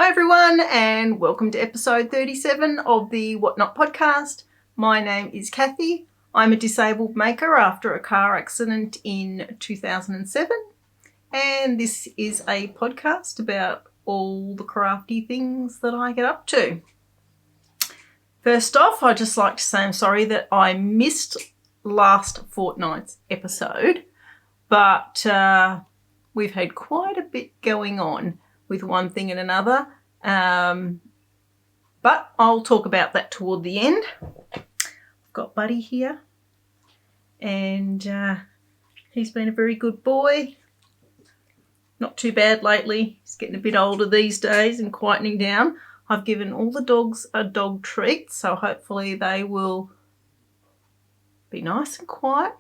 Hi everyone, and welcome to episode 37 of the WhotKnot podcast. My name is Kathy. I'm a disabled maker after a car accident in 2007, and this is a podcast about all the crafty things that I get up to. First off, I'd just like to say I'm sorry that I missed last fortnight's episode, but we've had quite a bit going on with one thing and another, but I'll talk about that toward the end. I've got Buddy here, and he's been a very good boy. Not too bad lately. He's getting a bit older these days and quietening down. I've given all the dogs a dog treat, so hopefully they will be nice and quiet.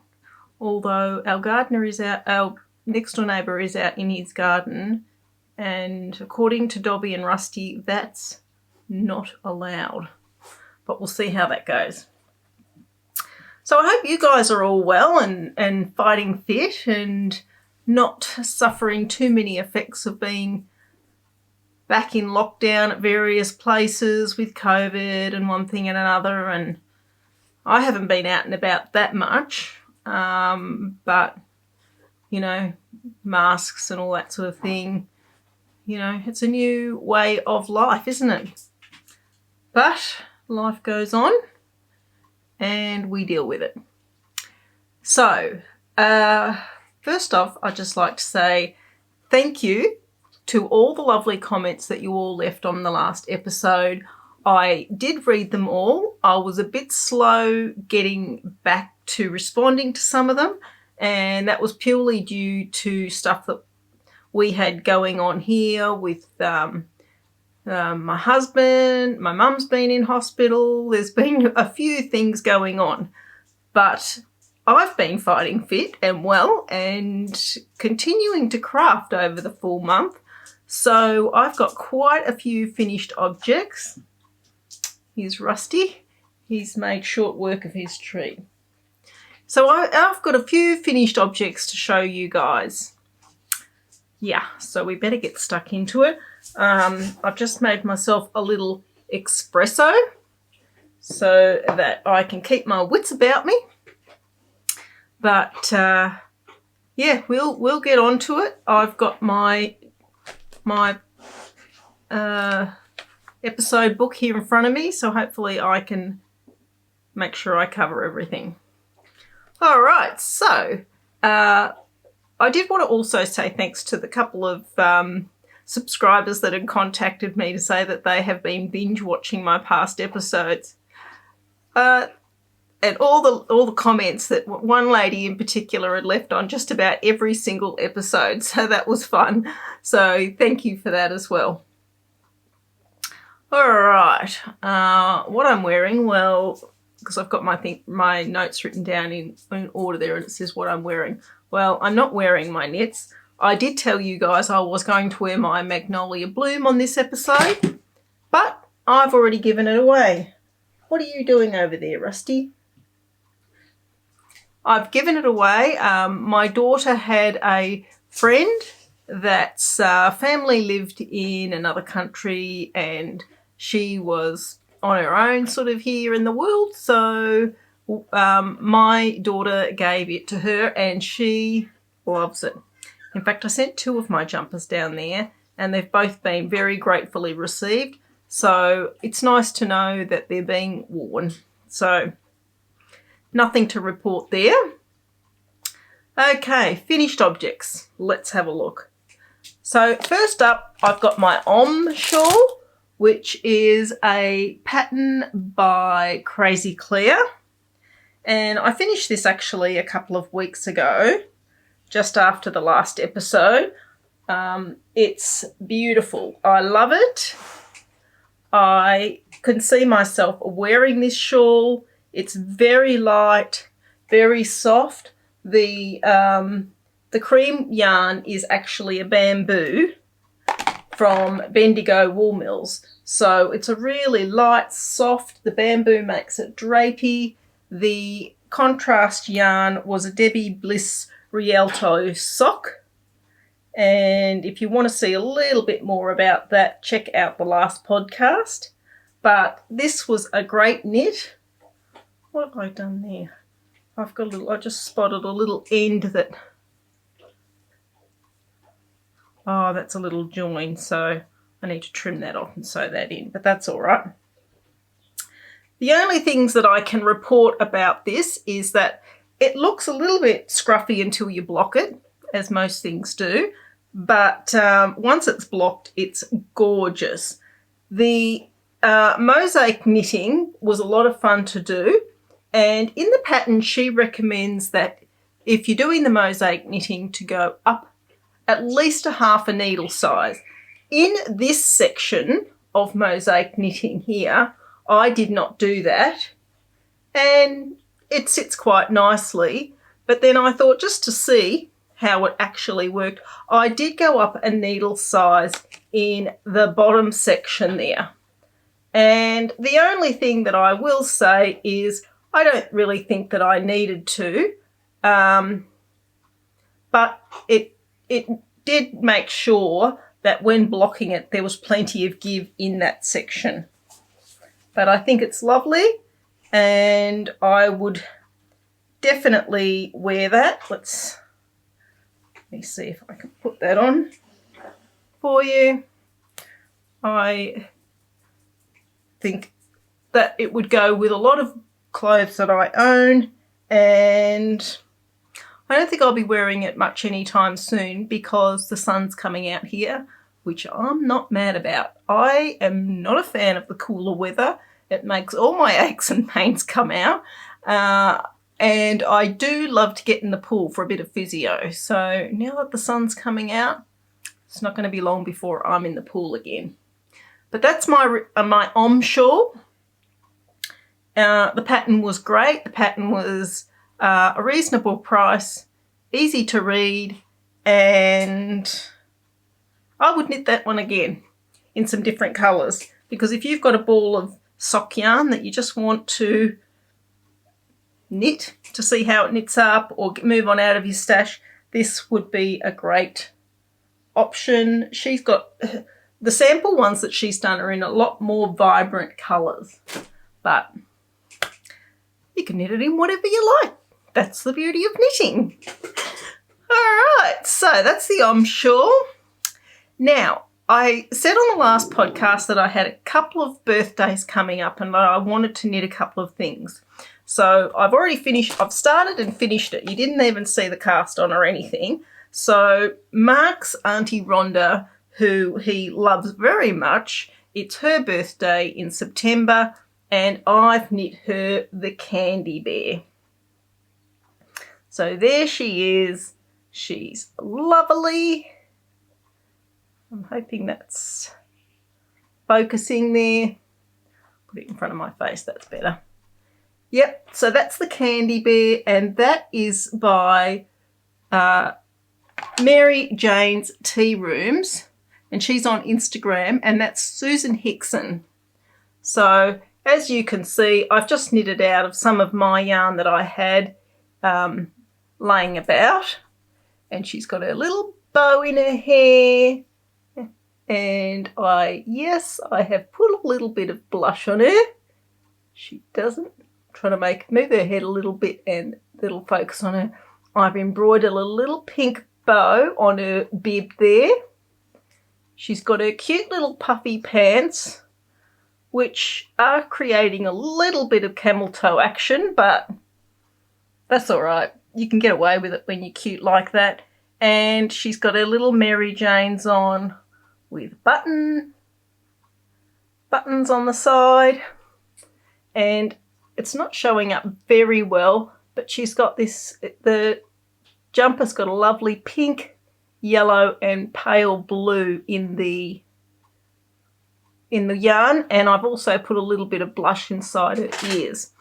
Although our gardener is out, our next door neighbour is out in his garden, and according to Dobby and Rusty, that's not allowed. But we'll see how that goes. So I hope you guys are all well and fighting fit and not suffering too many effects of being back in lockdown at various places with COVID and one thing and another. And I haven't been out and about that much, but, you know, masks and all that sort of thing. You know, it's a new way of life, isn't it? But life goes on and we deal with it. So, first off, I'd just like to say thank you to all the lovely comments that you all left on the last episode. I did read them all. I was a bit slow getting back to responding to some of them, and that was purely due to stuff that we had going on here with my husband. My mum's been in hospital. There's been a few things going on, but I've been fighting fit and well and continuing to craft over the full month. So I've got quite a few finished objects. Here's Rusty. He's made short work of his tree. So I've got a few finished objects to show you guys. Yeah, so we better get stuck into it. I've just made myself a little espresso so that I can keep my wits about me. But yeah, we'll get on to it. I've got my episode book here in front of me, so hopefully I can make sure I cover everything. All right, so I did want to also say thanks to the couple of subscribers that had contacted me to say that they have been binge watching my past episodes. And all the comments that one lady in particular had left on just about every single episode. So that was fun. So thank you for that as well. All right. What I'm wearing, well, because I've got my notes written down in order there, and it says what I'm wearing. Well, I'm not wearing my knits. I did tell you guys I was going to wear my Magnolia Bloom on this episode, but I've already given it away. What are you doing over there, Rusty? I've given it away. My daughter had a friend that's family lived in another country, and she was on her own sort of here in the world, so my daughter gave it to her and she loves it. In fact, I sent two of my jumpers down there and they've both been very gratefully received, so it's nice to know that they're being worn. So nothing to report there. Okay, finished objects. Let's have a look. So first up, I've got my shawl, which is a pattern by Crazy Claire. And I finished this actually a couple of weeks ago, just after the last episode. It's beautiful. I love it. I can see myself wearing this shawl. It's very light, very soft. The cream yarn is actually a bamboo from Bendigo Wool Mills. So it's a really light, soft, the bamboo makes it drapey. The contrast yarn was a Debbie Bliss Rialto sock, And if you want to see a little bit more about that, check out the last podcast. But this was a great knit. What have I done there? I just spotted a little end that, oh, that's a little join, so I need to trim that off and sew that in, but that's all right. The only things that I can report about this is that it looks a little bit scruffy until you block it, as most things do, but once it's blocked, it's gorgeous. The mosaic knitting was a lot of fun to do, and in the pattern she recommends that if you're doing the mosaic knitting to go up at least a half a needle size. In this section of mosaic knitting here, I did not do that, and it sits quite nicely, but then I thought just to see how it actually worked, I did go up a needle size in the bottom section there. And the only thing that I will say is I don't really think that I needed to, but it did make sure that when blocking it, there was plenty of give in that section. But I think it's lovely, and I would definitely wear that. Let me see if I can put that on for you. I think that it would go with a lot of clothes that I own, and I don't think I'll be wearing it much anytime soon because the sun's coming out here, which I'm not mad about. I am not a fan of the cooler weather. It makes all my aches and pains come out. And I do love to get in the pool for a bit of physio. So now that the sun's coming out, it's not going to be long before I'm in the pool again. But that's my shawl. The pattern was great. The pattern was a reasonable price, easy to read, and I would knit that one again in some different colours, because if you've got a ball of sock yarn that you just want to knit to see how it knits up or move on out of your stash, this would be a great option. She's got the sample ones that she's done are in a lot more vibrant colours, but you can knit it in whatever you like. That's the beauty of knitting. All right, so that's the shawl. Now, I said on the last podcast that I had a couple of birthdays coming up and I wanted to knit a couple of things. So I've started and finished it. You didn't even see the cast on or anything. So Mark's Auntie Rhonda, who he loves very much, it's her birthday in September, and I've knit her the Candy Bear. So there she is. She's lovely. I'm hoping that's focusing there. Put it in front of my face, that's better. Yep, so that's the Candy Bear, and that is by Mary Jane's Tea Rooms, and she's on Instagram, and that's Susan Hickson. So as you can see, I've just knitted out of some of my yarn that I had laying about, and she's got her little bow in her hair, and I have put a little bit of blush on her. She doesn't. I'm trying to move her head a little bit and little focus on her. I've embroidered a little pink bow on her bib there. She's got her cute little puffy pants, which are creating a little bit of camel toe action, but that's all right. You can get away with it when you're cute like that. And she's got her little Mary Janes on with buttons on the side. And it's not showing up very well, but she's got the jumper's got a lovely pink, yellow and pale blue in the yarn, and I've also put a little bit of blush inside her ears.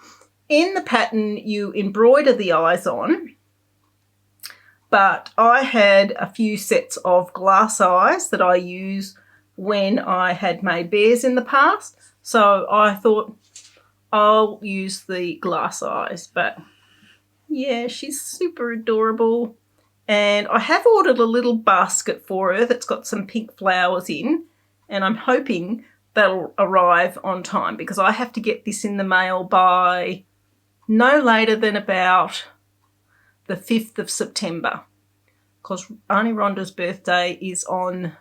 In the pattern you embroider the eyes on, but I had a few sets of glass eyes that I use when I had made bears in the past, so I thought I'll use the glass eyes. But yeah, she's super adorable, And I have ordered a little basket for her that's got some pink flowers in, and I'm hoping that'll arrive on time because I have to get this in the mail by no later than about the 5th of September because Auntie Rhonda's birthday is on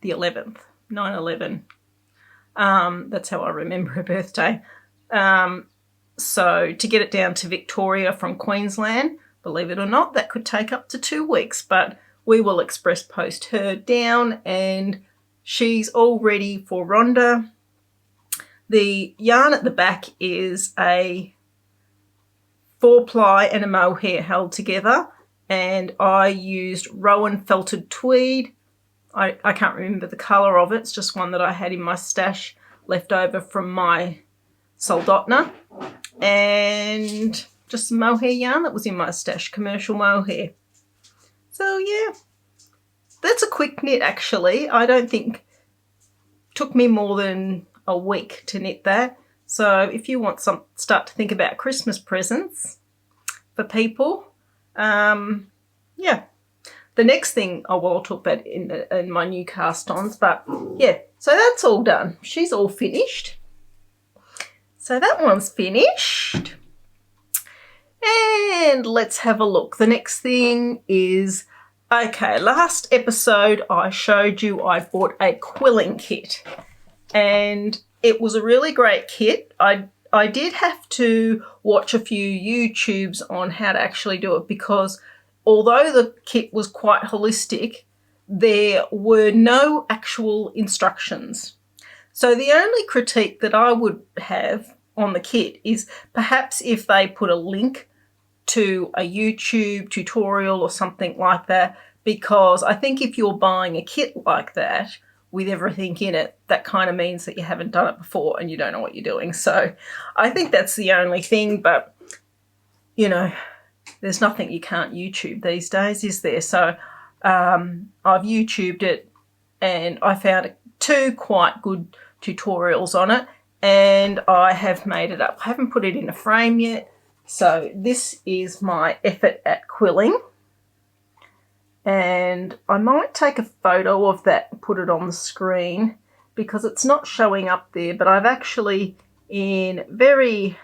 the 11th, 9/11. That's how I remember her birthday. So to get it down to Victoria from Queensland, believe it or not, that could take up to 2 weeks, but we will express post her down and she's all ready for Rhonda. The yarn at the back is a 4-ply and a mohair held together, and I used Rowan felted tweed. I can't remember the colour of it. It's just one that I had in my stash left over from my Soldotna, and just some mohair yarn that was in my stash, commercial mohair. So yeah, that's a quick knit actually. I don't think it took me more than a week to knit that. So if you want start to think about Christmas presents for people, yeah. The next thing, I'll talk about in my new cast-ons, but yeah, so that's all done. She's all finished. So that one's finished. And let's have a look. The next thing is, okay, last episode I showed you I bought a quilling kit, and it was a really great kit. I did have to watch a few YouTubes on how to actually do it because although the kit was quite holistic, there were no actual instructions. So the only critique that I would have on the kit is perhaps if they put a link to a YouTube tutorial or something like that, because I think if you're buying a kit like that with everything in it, that kind of means that you haven't done it before and you don't know what you're doing. So I think that's the only thing, but you know, there's nothing you can't YouTube these days, is there? So I've YouTubed it and I found 2 quite good tutorials on it, and I have made it up. I haven't put it in a frame yet. So this is my effort at quilling. And I might take a photo of that and put it on the screen because it's not showing up there, but I've actually, in very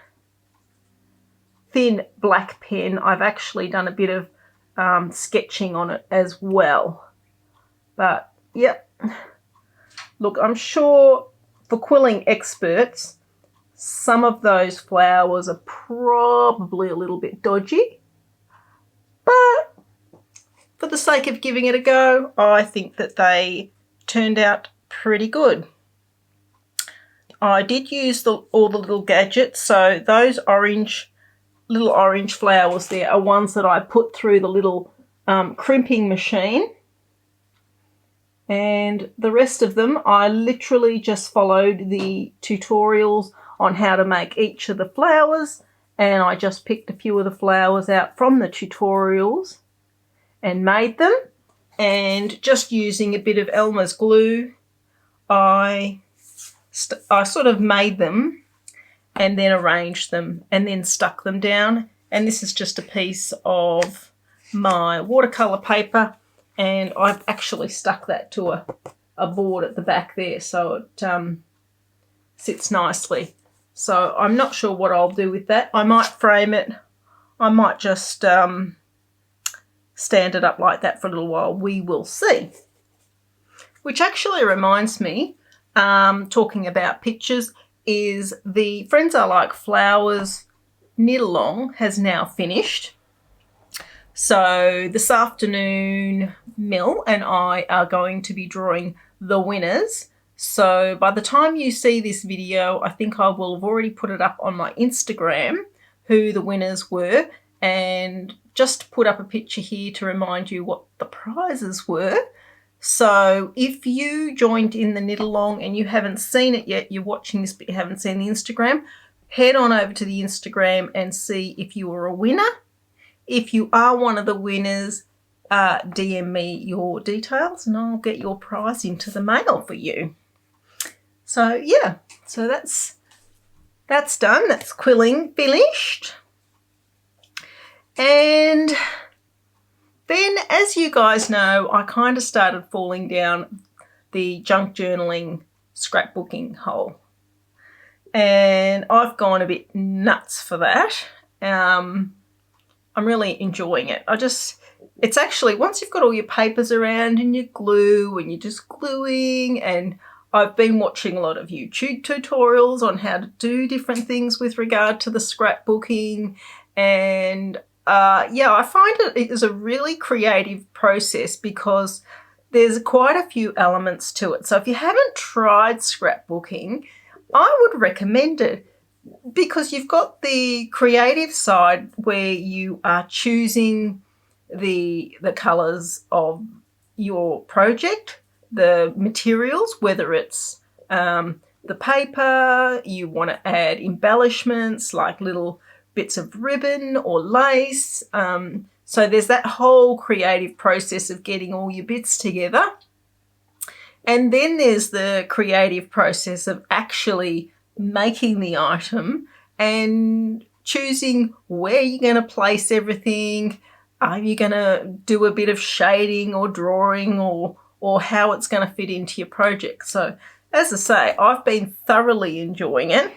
thin black pen, I've actually done a bit of sketching on it as well. But yep, look, I'm sure for quilling experts, some of those flowers are probably a little bit dodgy, but for the sake of giving it a go, I think that they turned out pretty good. I did use all the little gadgets, so those little orange flowers there are ones that I put through the little crimping machine, and the rest of them I literally just followed the tutorials on how to make each of the flowers, and I just picked a few of the flowers out from the tutorials and made them. And just using a bit of Elmer's glue, I sort of made them and then arranged them and then stuck them down. And this is just a piece of my watercolour paper, and I've actually stuck that to a board at the back there so it sits nicely. So I'm not sure what I'll do with that. I might frame it. I might just stand it up like that for a little while. We will see. Which actually reminds me, talking about pictures, is the Friends I Like Flowers knit along has now finished. So this afternoon, Mill and I are going to be drawing the winners. So by the time you see this video, I think I will have already put it up on my Instagram, who the winners were, and just put up a picture here to remind you what the prizes were. So if you joined in the knit along and you haven't seen it yet, you're watching this but you haven't seen the Instagram, head on over to the Instagram and see if you were a winner. If you are one of the winners, DM me your details and I'll get your prize into the mail for you. So yeah, so that's done. That's quilling finished. And as you guys know, I kind of started falling down the junk journaling scrapbooking hole. And I've gone a bit nuts for that. I'm really enjoying it. It's actually, once you've got all your papers around and your glue and you're just gluing, and I've been watching a lot of YouTube tutorials on how to do different things with regard to the scrapbooking. And yeah, I find it is a really creative process because there's quite a few elements to it. So if you haven't tried scrapbooking, I would recommend it because you've got the creative side where you are choosing the colours of your project, the materials, whether it's the paper, you want to add embellishments like little bits of ribbon or lace. So there's that whole creative process of getting all your bits together. And then there's the creative process of actually making the item and choosing where you're going to place everything. Are you going to do a bit of shading or drawing or how it's going to fit into your project? So as I say, I've been thoroughly enjoying it,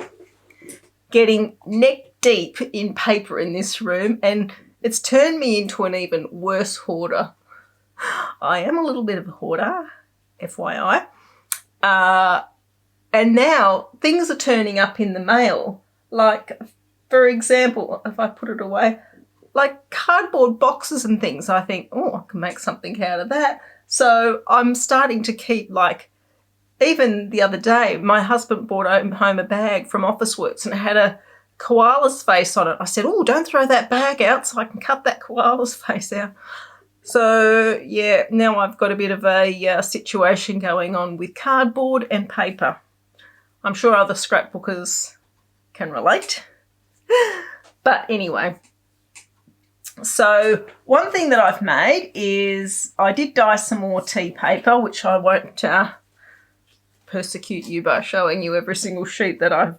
getting neck deep in paper in this room, and it's turned me into an even worse hoarder. I am a little bit of a hoarder, FYI. And now things are turning up in the mail. Like, for example, if I put it away, like cardboard boxes and things, I think, oh, I can make something out of that. So I'm starting to keep, like, even the other day, my husband brought home a bag from Officeworks and it had a koala's face on it. I said, oh, don't throw that bag out so I can cut that koala's face out. So, yeah, now I've got a bit of a situation going on with cardboard and paper. I'm sure other scrapbookers can relate. But anyway, so one thing that I've made is I did dye some more tea paper, which I won't persecute you by showing you every single sheet that I've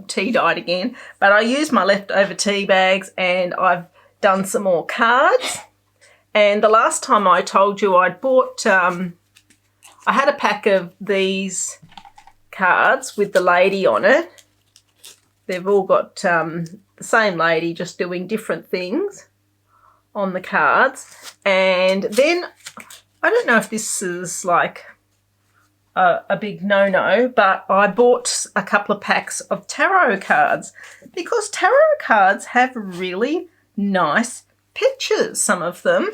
tea dyed again. But I used my leftover tea bags and I've done some more cards. And the last time I told you I'd bought, I had a pack of these cards with the lady on it. They've all got the same lady just doing different things on the cards. And then, I don't know if this is like a big no-no, but I bought a couple of packs of tarot cards because tarot cards have really nice pictures, some of them.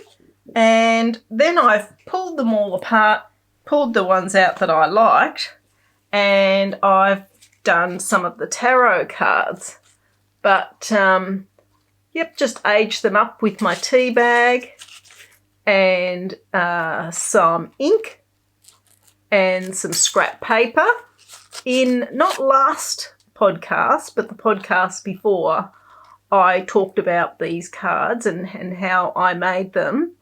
And then I've pulled them all apart, pulled the ones out that I liked, and I've done some of the tarot cards. But, yep, just aged them up with my tea bag and some ink and some scrap paper. In not last podcast, but the podcast before, I talked about these cards and how I made them.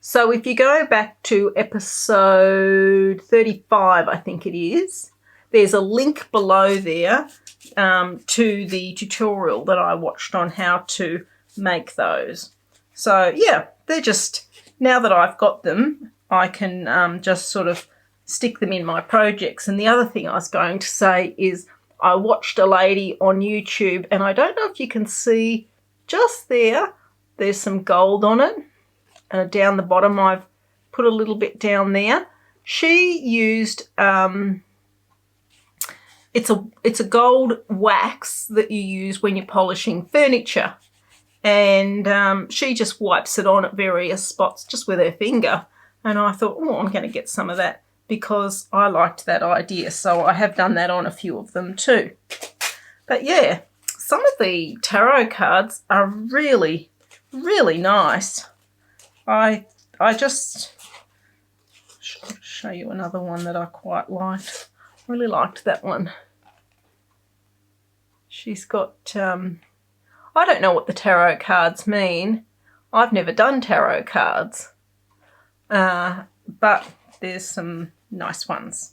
So if you go back to episode 35, I think it is, there's a link below there to the tutorial that I watched on how to make those. So yeah, they're just, now that I've got them, I can just sort of stick them in my projects. And the other thing I was going to say is I watched a lady on YouTube, and I don't know if you can see just there, there's some gold on it. Down the bottom, I've put a little bit down there. She used, it's a gold wax that you use when you're polishing furniture. And she just wipes it on at various spots just with her finger. And I thought, oh, I'm going to get some of that because I liked that idea. So I have done that on a few of them too. But yeah, some of the tarot cards are really, really nice. I just show you another one that I quite liked. Really liked that one. She's got, I don't know what the tarot cards mean. I've never done tarot cards. But there's some nice ones.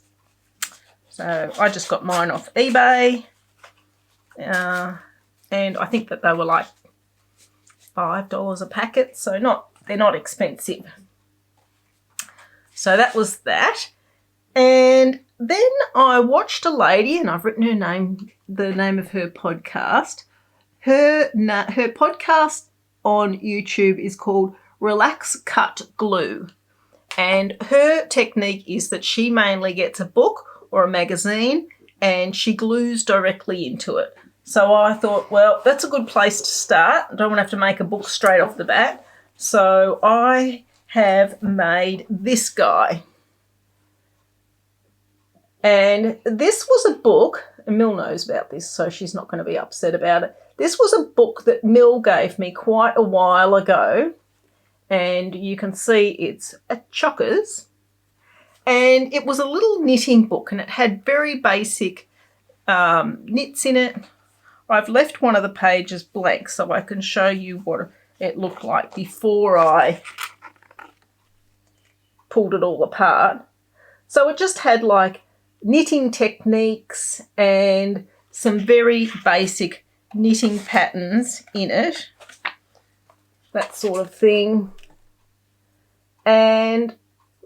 So I just got mine off eBay. And I think that they were like $5 a packet. So not they're not expensive. So that was that. And then I watched a lady, and I've written her name, the name of her podcast. Her podcast on YouTube is called Relax Cut Glue. And her technique is that she mainly gets a book or a magazine and she glues directly into it. So I thought, well, that's a good place to start. I don't want to have to make a book straight off the bat. So I have made this guy. And this was a book, and Mill knows about this, so she's not going to be upset about it. This was a book that Mill gave me quite a while ago. And you can see it's a Chockers. And it was a little knitting book, and it had very basic knits in it. I've left one of the pages blank so I can show you what it looked like before I pulled it all apart. So it just had like knitting techniques and some very basic knitting patterns in it. That sort of thing. And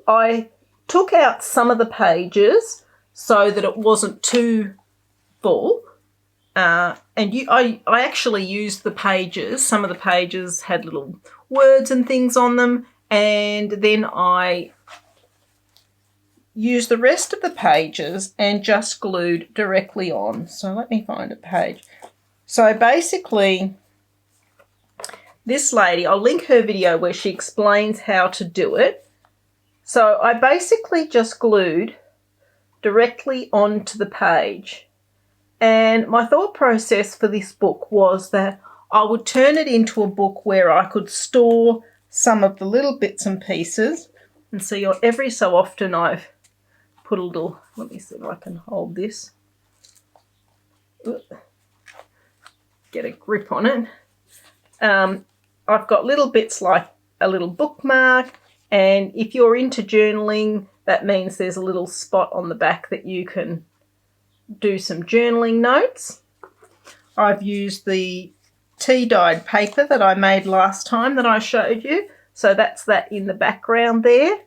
I took out some of the pages so that it wasn't too full. I actually used the pages. Some of the pages had little words and things on them. And then I used the rest of the pages and just glued directly on. So let me find a page. So basically, this lady, I'll link her video where she explains how to do it. So I basically just glued directly onto the page. And my thought process for this book was that I would turn it into a book where I could store some of the little bits and pieces. And see, every so often I've put a little, let me see if I can hold this. Get a grip on it. I've got little bits like a little bookmark, and if you're into journaling, that means there's a little spot on the back that you can do some journaling notes. I've used the tea-dyed paper that I made last time that I showed you, so that's that in the background there.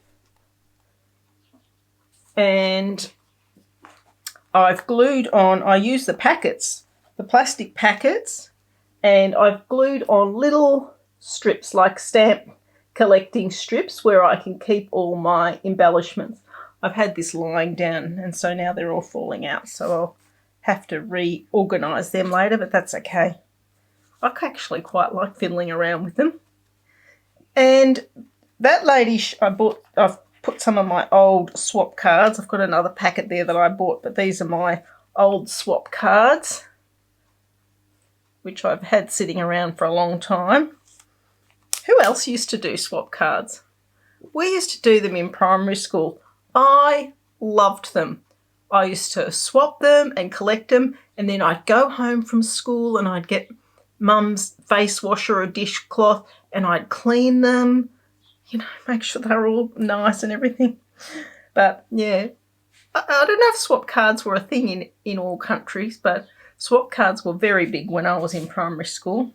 And I've glued on, I used the packets, the plastic packets, and I've glued on little strips like stamp collecting strips where I can keep all my embellishments. I've had this lying down and so now they're all falling out, so I'll have to reorganise them later, but that's okay. I actually quite like fiddling around with them. And that lady, I've put some of my old swap cards. I've got another packet there that I bought, but these are my old swap cards, which I've had sitting around for a long time. Who else used to do swap cards? We used to do them in primary school. I loved them. I used to swap them and collect them, and then I'd go home from school and I'd get Mum's face washer or dishcloth and I'd clean them, you know, make sure they're all nice and everything. But yeah, I don't know if swap cards were a thing in all countries, but swap cards were very big when I was in primary school.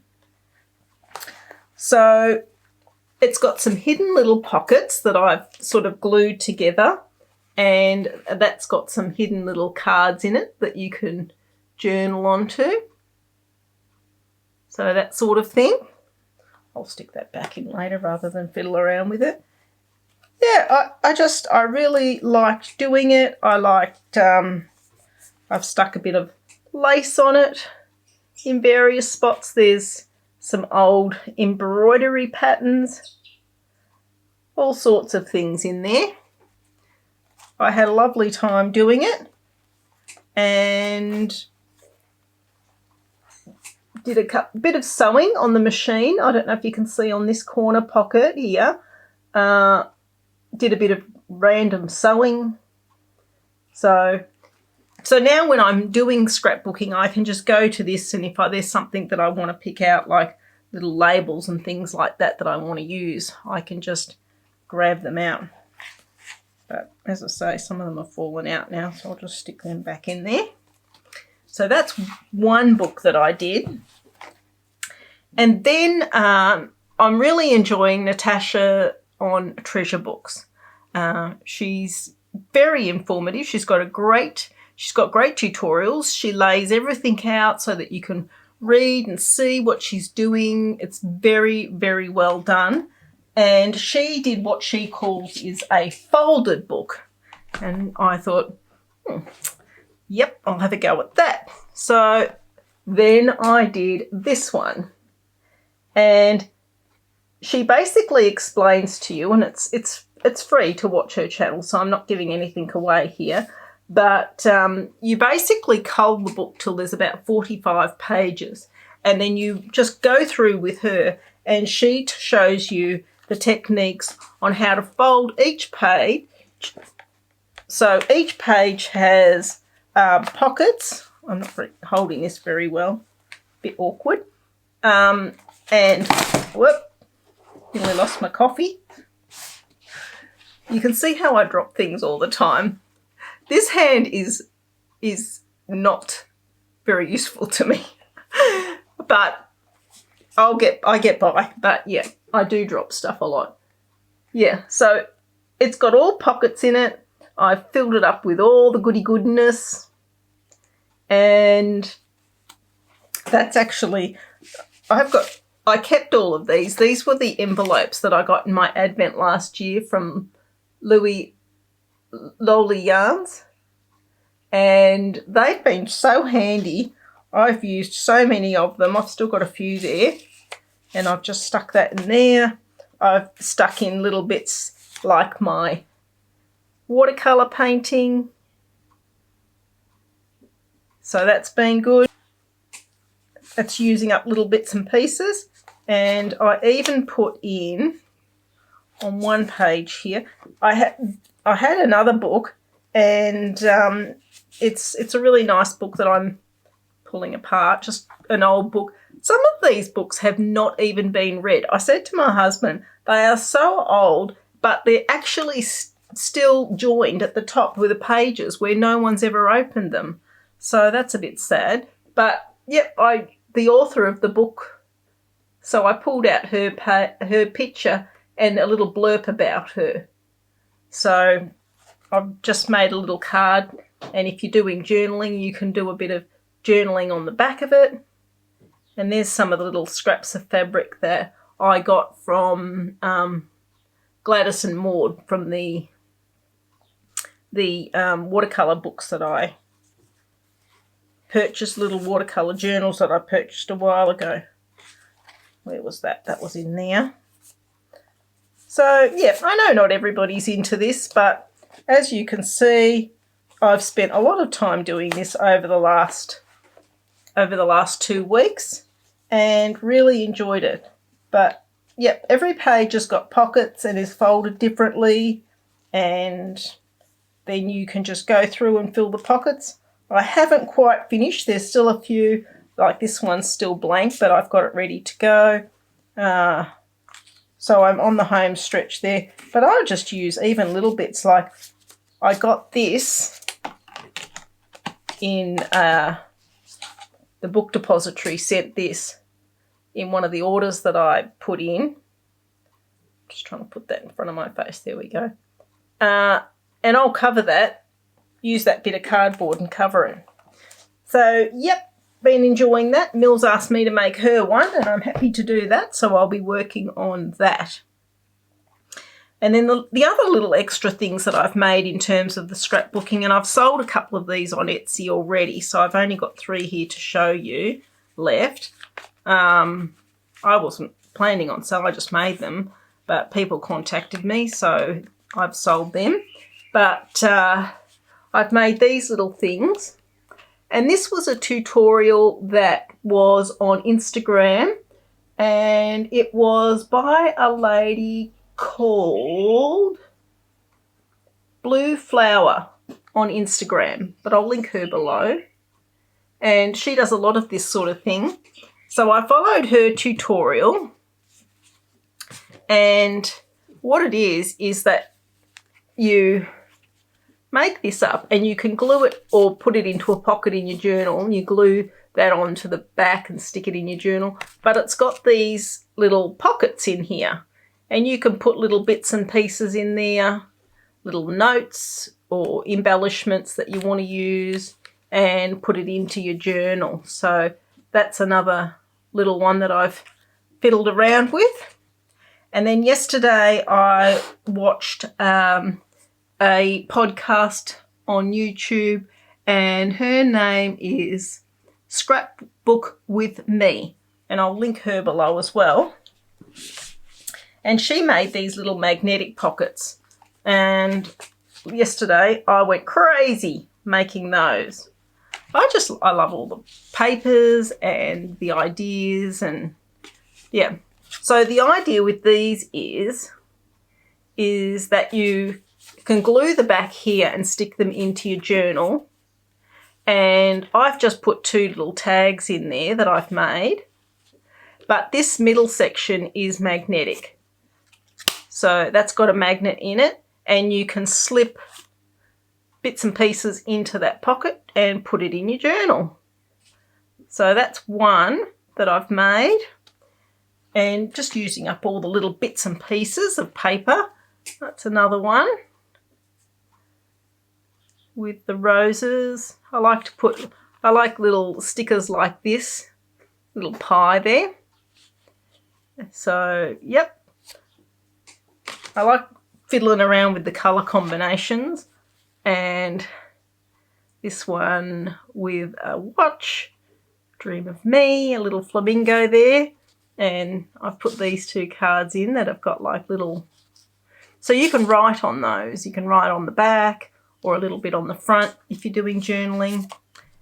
So it's got some hidden little pockets that I've sort of glued together, and that's got some hidden little cards in it that you can journal onto. So that sort of thing. I'll stick that back in later rather than fiddle around with it. Yeah, I really liked doing it. I liked, I've stuck a bit of lace on it in various spots. There's some old embroidery patterns, all sorts of things in there. I had a lovely time doing it and did a bit of sewing on the machine. I don't know if you can see on this corner pocket here. Did a bit of random sewing. So now when I'm doing scrapbooking, I can just go to this, and if there's something that I want to pick out, like little labels and things like that I want to use, I can just grab them out. But as I say, some of them have fallen out now, so I'll just stick them back in there. So that's one book that I did. And then I'm really enjoying Natasha on treasure books. She's very informative. She's got great tutorials. She lays everything out so that you can read and see what she's doing. It's very, very well done. And she did what she calls is a folded book. And I thought, yep, I'll have a go at that. So then I did this one. And she basically explains to you, and it's free to watch her channel, so I'm not giving anything away here, but you basically cull the book till there's about 45 pages, and then you just go through with her, and she shows you the techniques on how to fold each page. So each page has pockets. I'm not holding this very well, a bit awkward. And whoop, nearly lost my coffee. You can see how I drop things all the time. This hand is not very useful to me, but I get by. But yeah, I do drop stuff a lot. Yeah, so it's got all pockets in it. I've filled it up with all the goody goodness, and that's actually, I kept all of these. These were the envelopes that I got in my advent last year from Lolly Yarns, and they've been so handy. I've used so many of them. I've still got a few there, and I've just stuck that in there. I've stuck in little bits like my watercolour painting, so that's been good. It's using up little bits and pieces, and I even put in on one page here, I had another book, and it's a really nice book that I'm pulling apart, just an old book. Some of these books have not even been read. I said to my husband, they are so old, but they're actually still joined at the top with the pages where no one's ever opened them. So that's a bit sad. But yep, the author of the book, so I pulled out her picture and a little blurb about her. So I've just made a little card, and if you're doing journaling, you can do a bit of journaling on the back of it. And there's some of the little scraps of fabric that I got from Gladys and Maud from the watercolour books that I purchased, little watercolour journals that I purchased a while ago. Where was that? That was in there. So yeah, I know not everybody's into this, but as you can see, I've spent a lot of time doing this over the last 2 weeks and really enjoyed it. But yep, every page has got pockets and is folded differently, and then you can just go through and fill the pockets. I haven't quite finished. There's still a few, like this one's still blank, but I've got it ready to go. So I'm on the home stretch there. But I'll just use even little bits, like I got this in the book depository, sent this in one of the orders that I put in. Just trying to put that in front of my face. There we go. And I'll cover that, use that bit of cardboard and cover it. So, yep, been enjoying that. Mills asked me to make her one, and I'm happy to do that, so I'll be working on that. And then the other little extra things that I've made in terms of the scrapbooking, and I've sold a couple of these on Etsy already, so I've only got 3 here to show you left. I wasn't planning on selling, I just made them, but people contacted me, so I've sold them. But I've made these little things, and this was a tutorial that was on Instagram, and it was by a lady called Blue Flower on Instagram, but I'll link her below. And she does a lot of this sort of thing. So I followed her tutorial, and what it is that you make this up and you can glue it or put it into a pocket in your journal, and you glue that onto the back and stick it in your journal. But it's got these little pockets in here, and you can put little bits and pieces in there, little notes or embellishments that you want to use, and put it into your journal. So that's another little one that I've fiddled around with. And then yesterday I watched a podcast on YouTube, and her name is Scrapbook with Me, and I'll link her below as well. And she made these little magnetic pockets, and yesterday I went crazy making those. I love all the papers and the ideas, and yeah. So the idea with these is that you can glue the back here and stick them into your journal. And I've just put 2 little tags in there that I've made. But this middle section is magnetic. So that's got a magnet in it, and you can slip bits and pieces into that pocket and put it in your journal. So that's one that I've made, and just using up all the little bits and pieces of paper. That's another one with the roses. I like little stickers like this, little pie there. So, yep. I like fiddling around with the colour combinations. And this one with a watch, Dream of Me, a little flamingo there. And I've put these 2 cards in that have got like little... So you can write on those. You can write on the back or a little bit on the front if you're doing journaling.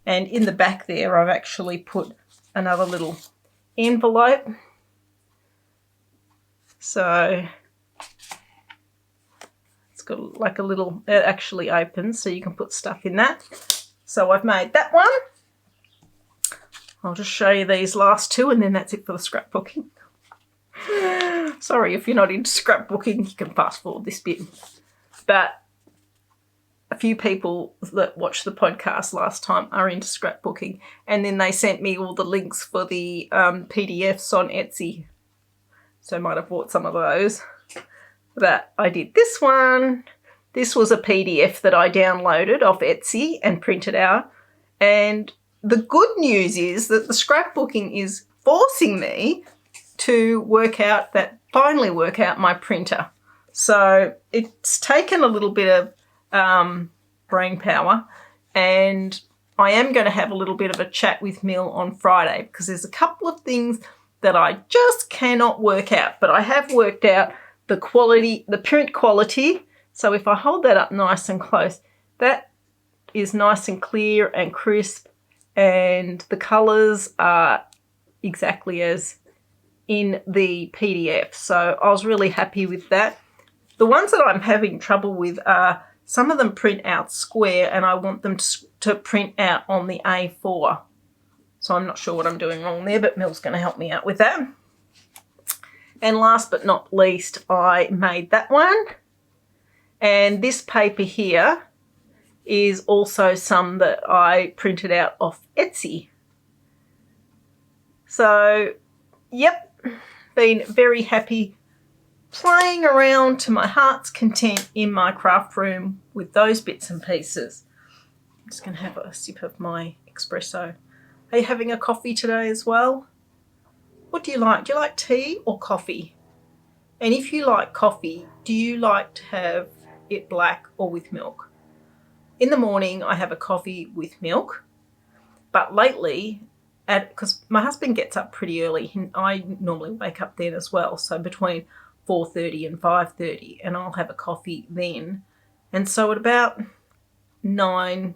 And in the back there, I've actually put another little envelope. So it's got like a little, it actually opens so you can put stuff in that. So I've made that one. I'll just show you these last 2, and then that's it for the scrapbooking. Sorry if you're not into scrapbooking, you can fast forward this bit. But a few people that watched the podcast last time are into scrapbooking, and then they sent me all the links for the PDFs on Etsy. So I might have bought some of those. But I did this one. This was a PDF that I downloaded off Etsy and printed out. And the good news is that the scrapbooking is forcing me to finally work out my printer. So it's taken a little bit of brain power, and I am going to have a little bit of a chat with Mill on Friday, because there's a couple of things that I just cannot work out, but I have worked out the quality, the print quality. So if I hold that up nice and close, that is nice and clear and crisp, and the colours are exactly as in the PDF. So I was really happy with that. The ones that I'm having trouble with are some of them print out square, and I want them to print out on the A4. So I'm not sure what I'm doing wrong there, but Mill's going to help me out with that. And last but not least, I made that one. And this paper here is also some that I printed out off Etsy. So, yep, been very happy playing around to my heart's content in my craft room with those bits and pieces. I'm just going to have a sip of my espresso. Are you having a coffee today as well? What do you like? Do you like tea or coffee? And if you like coffee, do you like to have it black or with milk? In the morning, I have a coffee with milk, but lately, because my husband gets up pretty early, and I normally wake up then as well, so between 4:30 and 5:30, and I'll have a coffee then. And so at about 9,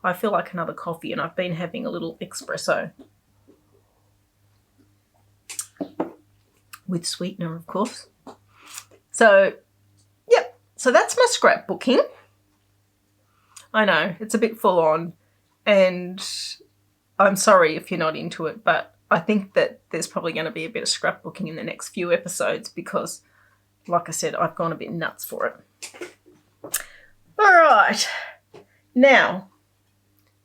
I feel like another coffee, and I've been having a little espresso. With sweetener, of course. So, yep. So that's my scrapbooking. I know, it's a bit full on, and I'm sorry if you're not into it, but I think that there's probably going to be a bit of scrapbooking in the next few episodes because, like I said, I've gone a bit nuts for it. All right. Now,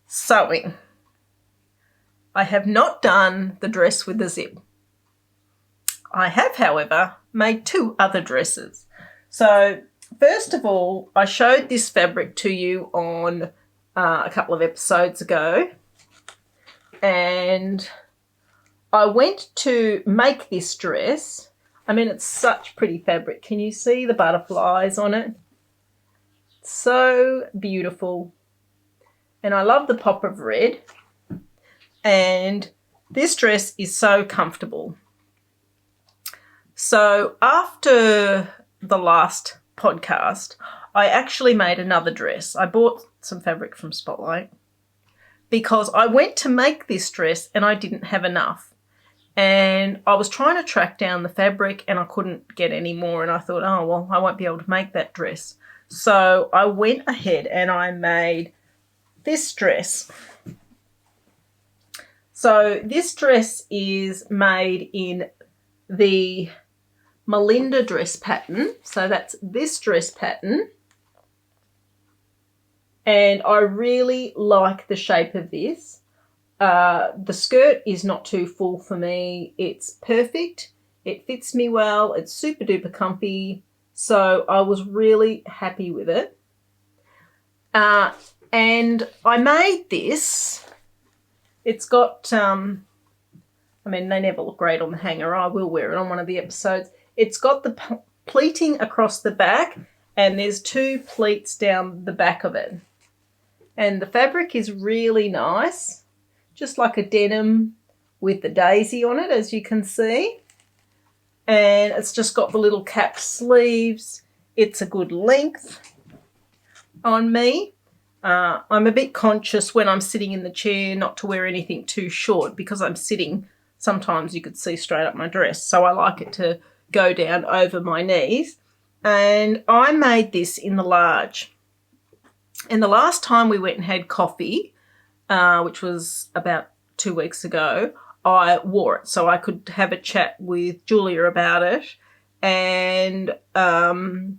sewing. I have not done the dress with the zip. I have, however, made 2 other dresses. So first of all, I showed this fabric to you on a couple of episodes ago, and I went to make this dress. I mean, it's such pretty fabric. Can you see the butterflies on it? So beautiful. And I love the pop of red. And this dress is so comfortable. So after the last podcast, I actually made another dress. I bought some fabric from Spotlight because I went to make this dress and I didn't have enough. And I was trying to track down the fabric and I couldn't get any more. And I thought, oh, well, I won't be able to make that dress. So I went ahead and I made this dress. So this dress is made in the Milenda Dress pattern. So that's this dress pattern. And I really like the shape of this. The skirt is not too full for me. It's perfect. It fits me well. It's super duper comfy. So I was really happy with it. And I made this. It's got, I mean, they never look great on the hanger. I will wear it on one of the episodes. It's got the pleating across the back, and there's 2 pleats down the back of it. And the fabric is really nice, just like a denim with the daisy on it, as you can see. And it's just got the little cap sleeves. It's a good length on me. I'm a bit conscious when I'm sitting in the chair not to wear anything too short because I'm sitting. Sometimes you could see straight up my dress. So I like it to go down over my knees. And I made this in the large. And the last time we went and had coffee, which was about 2 weeks ago, I wore it so I could have a chat with Julia about it. And the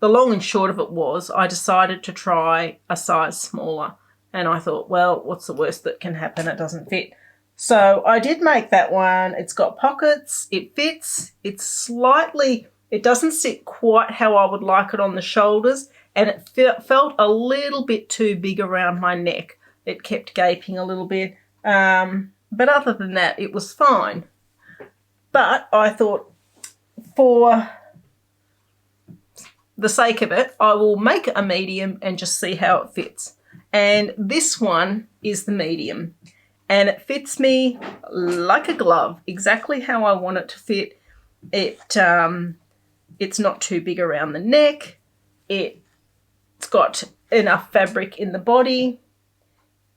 long and short of it was I decided to try a size smaller. And I thought, well, what's the worst that can happen? It doesn't fit. So I did make that one. It's got pockets. It fits. It's slightly, it doesn't sit quite how I would like it on the shoulders. And it felt a little bit too big around my neck. It kept gaping a little bit. But other than that, it was fine. But I thought, for the sake of it, I will make it a medium and just see how it fits. And this one is the medium. And it fits me like a glove, exactly how I want it to fit. It's not too big around the neck. It's got enough fabric in the body.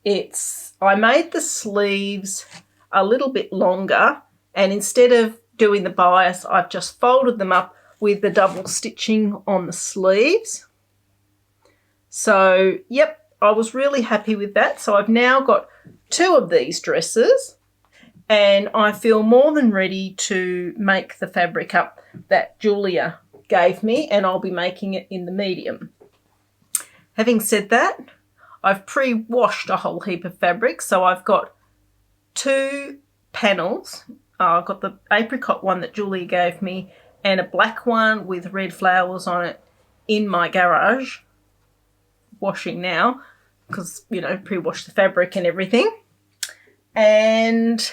I made the sleeves a little bit longer, and instead of doing the bias, I've just folded them up with the double stitching on the sleeves. So, yep, I was really happy with that. So I've now got 2 of these dresses, and I feel more than ready to make the fabric up that Julia gave me, and I'll be making it in the medium. Having said that, I've pre-washed a whole heap of fabric, so I've got 2 panels. I've got the apricot one that Julia gave me and a black one with red flowers on it in my garage, washing now because, you know, pre-washed the fabric and everything. And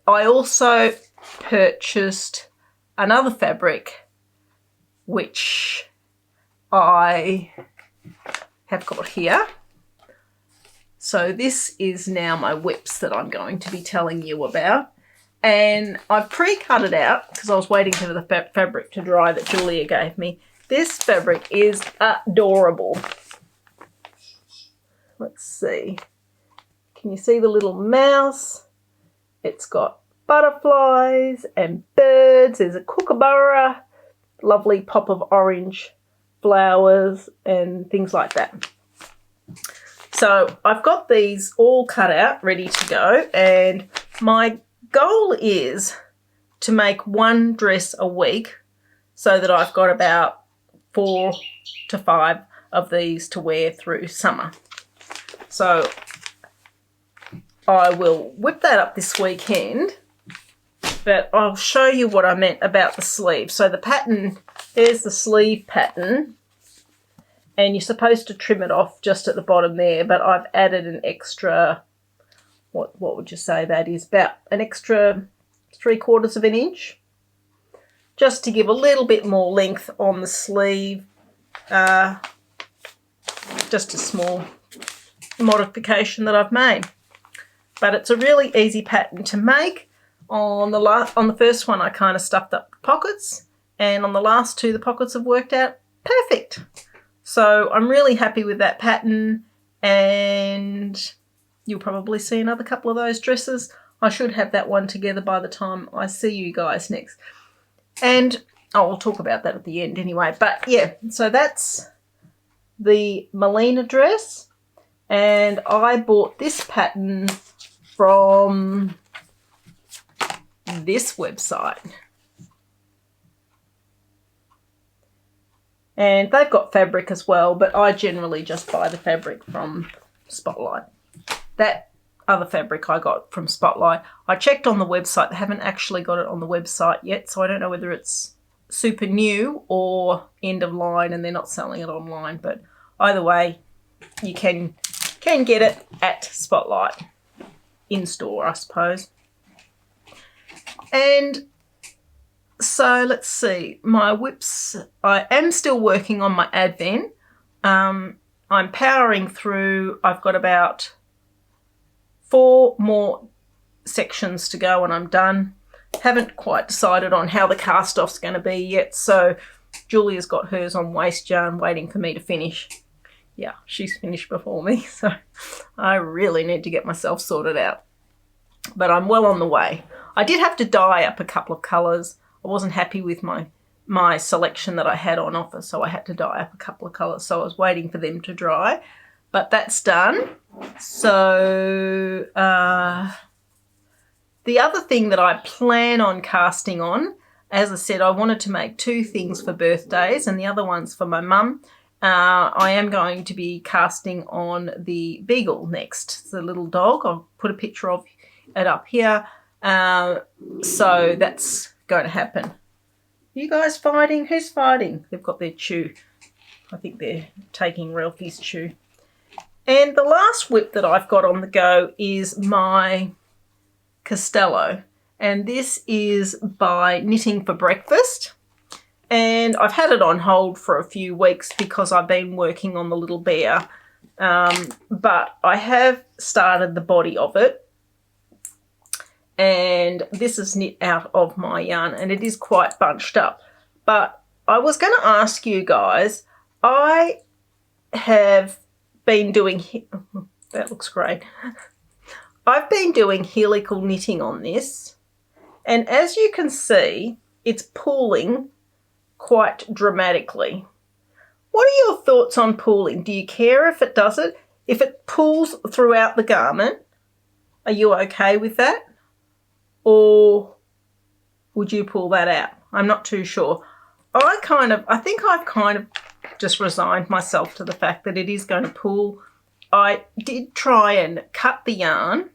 I also purchased another fabric which I have got here. So this is now my whips that I'm going to be telling you about. And I've pre-cut it out because I was waiting for the fabric to dry that Julia gave me. This fabric is adorable. Let's see. Can you see the little mouse? It's got butterflies and birds. There's a kookaburra, lovely pop of orange flowers and things like that. So I've got these all cut out, ready to go, and my goal is to make 1 dress a week so that I've got about 4 to 5 of these to wear through summer. So I will whip that up this weekend, but I'll show you what I meant about the sleeve. So the pattern, there's the sleeve pattern, and you're supposed to trim it off just at the bottom there, but I've added an extra, what would you say that is, about an extra 3/4 of an inch, just to give a little bit more length on the sleeve. Just a small modification that I've made. But it's a really easy pattern to make. On the first one I kind of stuffed up the pockets, and on the last two the pockets have worked out perfect. So I'm really happy with that pattern, and you'll probably see another couple of those dresses. I should have that one together by the time I see you guys next. And I'll talk about that at the end anyway. But yeah, so that's the Milenda dress, and I bought this pattern from this website. And they've got fabric as well, but I generally just buy the fabric from Spotlight. That other fabric I got from Spotlight. I checked on the website. They haven't actually got it on the website yet, so I don't know whether it's super new or end of line and they're not selling it online. But either way, you can get it at Spotlight in store, I suppose. And so let's see, my whips, I am still working on my Advent. I'm powering through. I've got about 4 more sections to go and I'm done. Haven't quite decided on how the cast off's going to be yet, so Julia's got hers on waste yarn waiting for me to finish. Yeah, she's finished before me, so I really need to get myself sorted out. But I'm well on the way. I did have to dye up a couple of colours. I wasn't happy with my selection that I had on offer, so I had to dye up a couple of colours, so I was waiting for them to dry. But that's done. So the other thing that I plan on casting on, as I said, I wanted to make 2 things for birthdays and the other one's for my mum. I am going to be casting on the Beagle next, the little dog. I'll put a picture of it up here. So that's going to happen. You guys fighting? Who's fighting? They've got their chew. I think they're taking Ralphie's chew. And the last whip that I've got on the go is my Cristello. And this is by Knitting for Breakfast. And I've had it on hold for a few weeks because I've been working on the little bear. But I have started the body of it. And this is knit out of my yarn and it is quite bunched up. But I was going to ask you guys, I have been doing, that looks great. I've been doing helical knitting on this, and as you can see, it's pooling quite dramatically. What are your thoughts on pooling? Do you care if it does it? If it pulls throughout the garment, are you okay with that? Or would you pull that out? I'm not too sure. I think I've kind of just resigned myself to the fact that it is going to pull. I did try and cut the yarn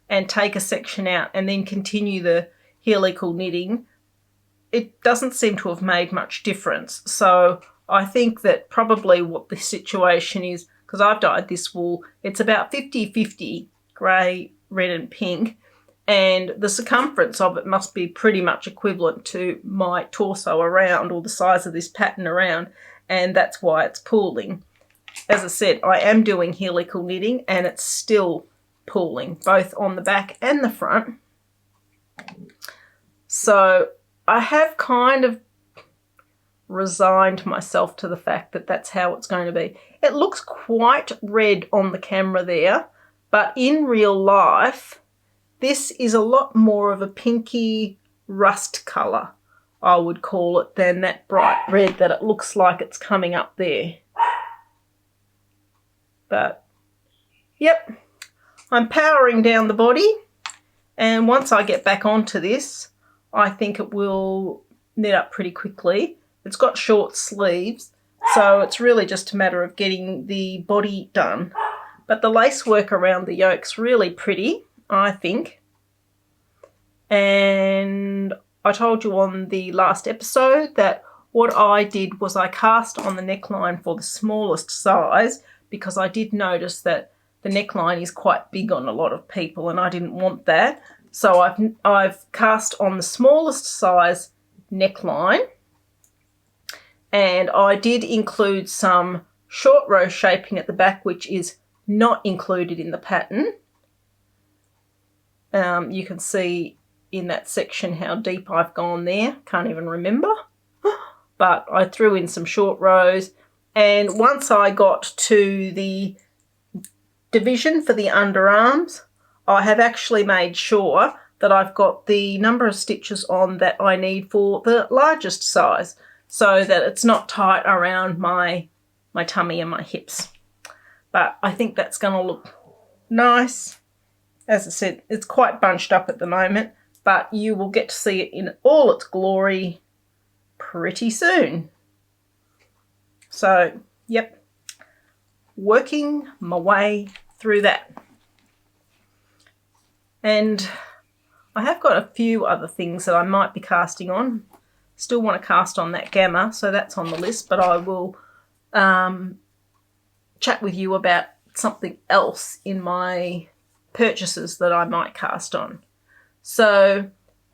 and take a section out and then continue the helical knitting. It doesn't seem to have made much difference. So I think that probably what the situation is, because I've dyed this wool, it's about 50-50 grey, red and pink. And the circumference of it must be pretty much equivalent to my torso around, or the size of this pattern around, and that's why it's pooling. As I said, I am doing helical knitting and it's still pooling, both on the back and the front. So I have kind of resigned myself to the fact that that's how it's going to be. It looks quite red on the camera there, but in real life, this is a lot more of a pinky rust colour, I would call it, than that bright red that it looks like it's coming up there. But, yep, I'm powering down the body, and once I get back onto this, I think it will knit up pretty quickly. It's got short sleeves, so it's really just a matter of getting the body done. But the lace work around the yoke's really pretty. I think. And I told you on the last episode that what I did was I cast on the neckline for the smallest size, because I did notice that the neckline is quite big on a lot of people and I didn't want that. So I've cast on the smallest size neckline, and I did include some short row shaping at the back, which is not included in the pattern. You can see in that section how deep I've gone there. Can't even remember. But I threw in some short rows, and once I got to the division for the underarms, I have actually made sure that I've got the number of stitches on that I need for the largest size, so that it's not tight around my tummy and my hips. But I think that's going to look nice. As I said, it's quite bunched up at the moment, but you will get to see it in all its glory pretty soon. So, yep, working my way through that. And I have got a few other things that I might be casting on. Still want to cast on that Gamma, so that's on the list, but I will chat with you about something else in my purchases that I might cast on. So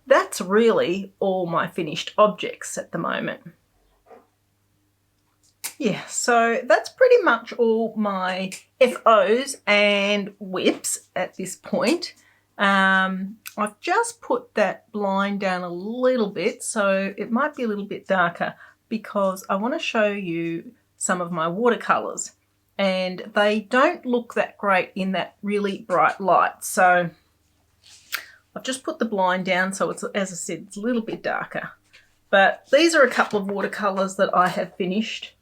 that's really all my finished objects at the moment. Yeah, so that's pretty much all my FOs and whips at this point. I've just put that blind down a little bit, so it might be a little bit darker, because I want to show you some of my watercolours, and they don't look that great in that really bright light. So I've just put the blind down, so it's, as I said, it's a little bit darker. But these are a couple of watercolours that I have finished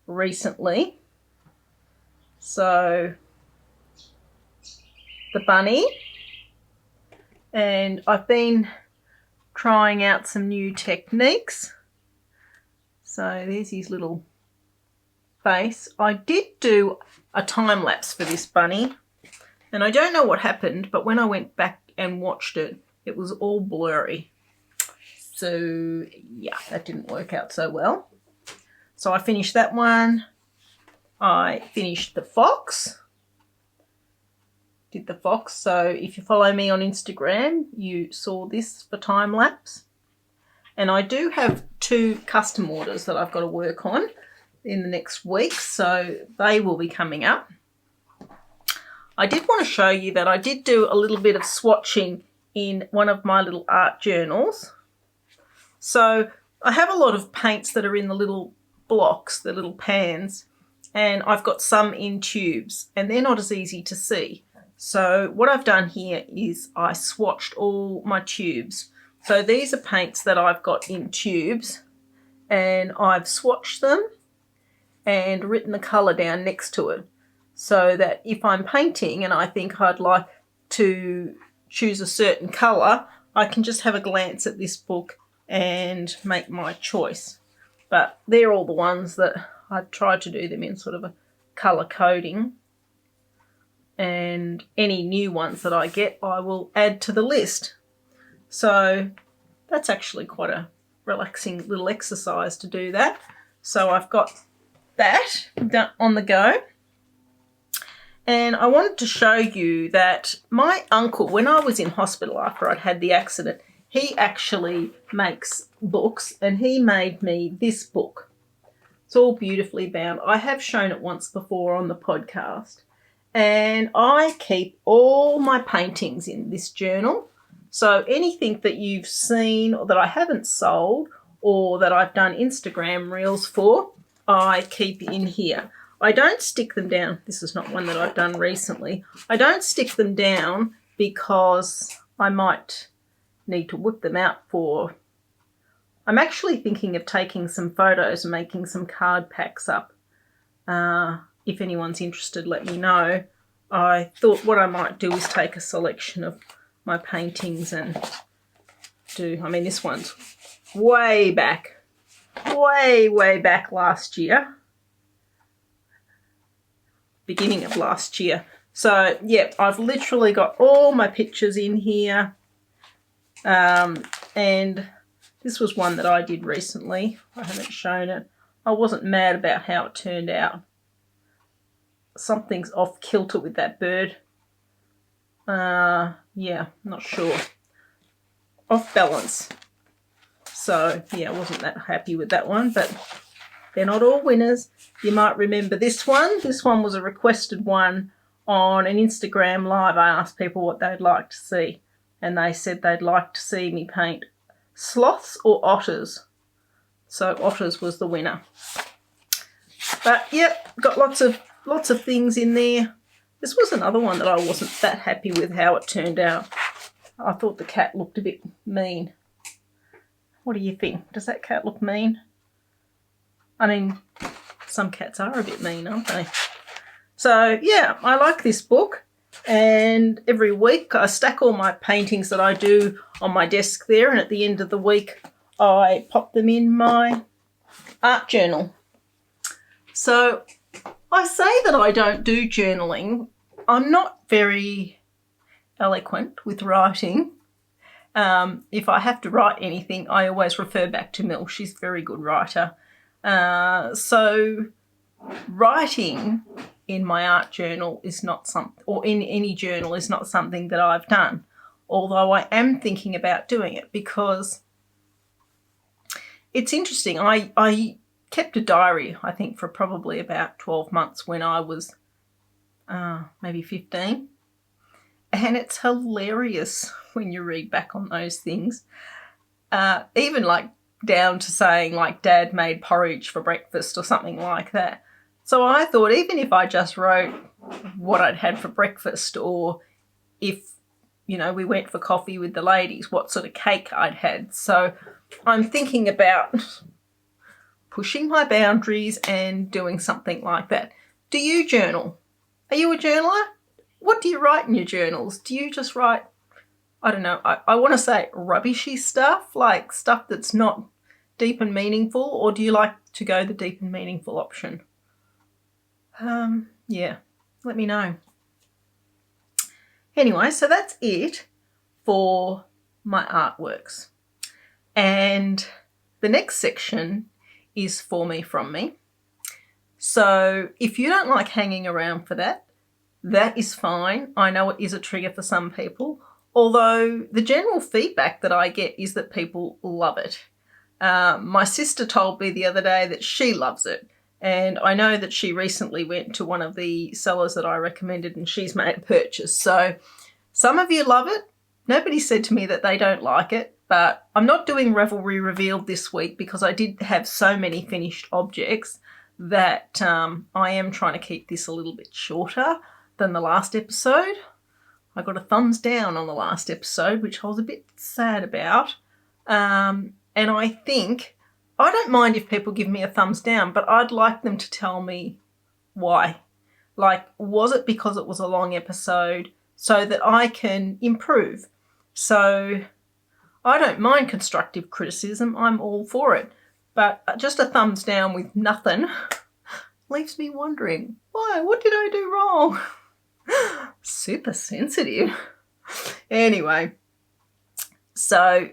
recently. So the bunny, and I've been trying out some new techniques. So there's his little face. I did do a time lapse for this bunny, and I don't know what happened, but when I went back and watched it, it was all blurry. So yeah, that didn't work out so well. So I finished that one. I finished the fox. Did the fox. So if you follow me on Instagram, you saw this for time lapse. And I do have 2 custom orders that I've got to work on in the next week, so they will be coming up. I did want to show you that I did do a little bit of swatching in one of my little art journals. So I have a lot of paints that are in the little blocks, the little pans, and I've got some in tubes, and they're not as easy to see. So what I've done here is I swatched all my tubes. So these are paints that I've got in tubes, and I've swatched them and written the colour down next to it, so that if I'm painting and I think I'd like to choose a certain colour, I can just have a glance at this book and make my choice. But they're all the ones that I've tried to do them in sort of a colour coding. And any new ones that I get, I will add to the list. So that's actually quite a relaxing little exercise to do that. So I've got that done on the go. And I wanted to show you that my uncle, when I was in hospital after I'd had the accident, he actually makes books, and he made me this book. It's all beautifully bound. I have shown it once before on the podcast. And I keep all my paintings in this journal. So anything that you've seen or that I haven't sold or that I've done Instagram reels for, I keep in here. I don't stick them down. This is not one that I've done recently. I don't stick them down because I might need to whip them out for... I'm actually thinking of taking some photos and making some card packs up. If anyone's interested, let me know. I thought what I might do is take a selection of my paintings and do... I mean, this one's way back last year. Beginning of last year. So, yeah, I've literally got all my pictures in here. And this was one that I did recently. I haven't shown it. I wasn't mad about how it turned out. Something's off kilter with that bird. Yeah, not sure. Off balance. So, yeah, I wasn't that happy with that one, but they're not all winners. You might remember this one. This one was a requested one on an Instagram live. I asked people what they'd like to see, and they said they'd like to see me paint sloths or otters. So otters was the winner. But, yep, got lots of things in there. This was another one that I wasn't that happy with how it turned out. I thought the cat looked a bit mean. What do you think? Does that cat look mean? I mean, some cats are a bit mean, aren't they? So, yeah, I like this book. And every week I stack all my paintings that I do on my desk there. And at the end of the week, I pop them in my art journal. So I say that I don't do journaling. I'm not very eloquent with writing. If I have to write anything, I always refer back to Mel. She's a very good writer. So writing in my art journal is not something, or in any journal is not something that I've done. Although I am thinking about doing it because it's interesting. I kept a diary, I think, for probably about 12 months when I was maybe 15. And it's hilarious when you read back on those things. Even like down to saying like Dad made porridge for breakfast or something like that. So I thought even if I just wrote what I'd had for breakfast, or if, you know, we went for coffee with the ladies, what sort of cake I'd had. So I'm thinking about pushing my boundaries and doing something like that. Do you journal? Are you a journaler? What do you write in your journals? Do you just write, I don't know, I want to say rubbishy stuff, like stuff that's not deep and meaningful, or do you like to go the deep and meaningful option? Yeah, let me know. Anyway, so that's it for my artworks. And the next section is for me from me. So if you don't like hanging around for that, that is fine. I know it is a trigger for some people, although the general feedback that I get is that people love it. My sister told me the other day that she loves it, and I know that she recently went to one of the sellers that I recommended and she's made a purchase. So some of you love it. Nobody said to me that they don't like it, but I'm not doing Revelry Revealed this week because I did have so many finished objects that I am trying to keep this a little bit shorter than the last episode. I got a thumbs down on the last episode, which I was a bit sad about. And I think, I don't mind if people give me a thumbs down, but I'd like them to tell me why. Like, was it because it was a long episode so that I can improve? So I don't mind constructive criticism. I'm all for it. But just a thumbs down with nothing leaves me wondering, why? What did I do wrong? Super sensitive. Anyway, so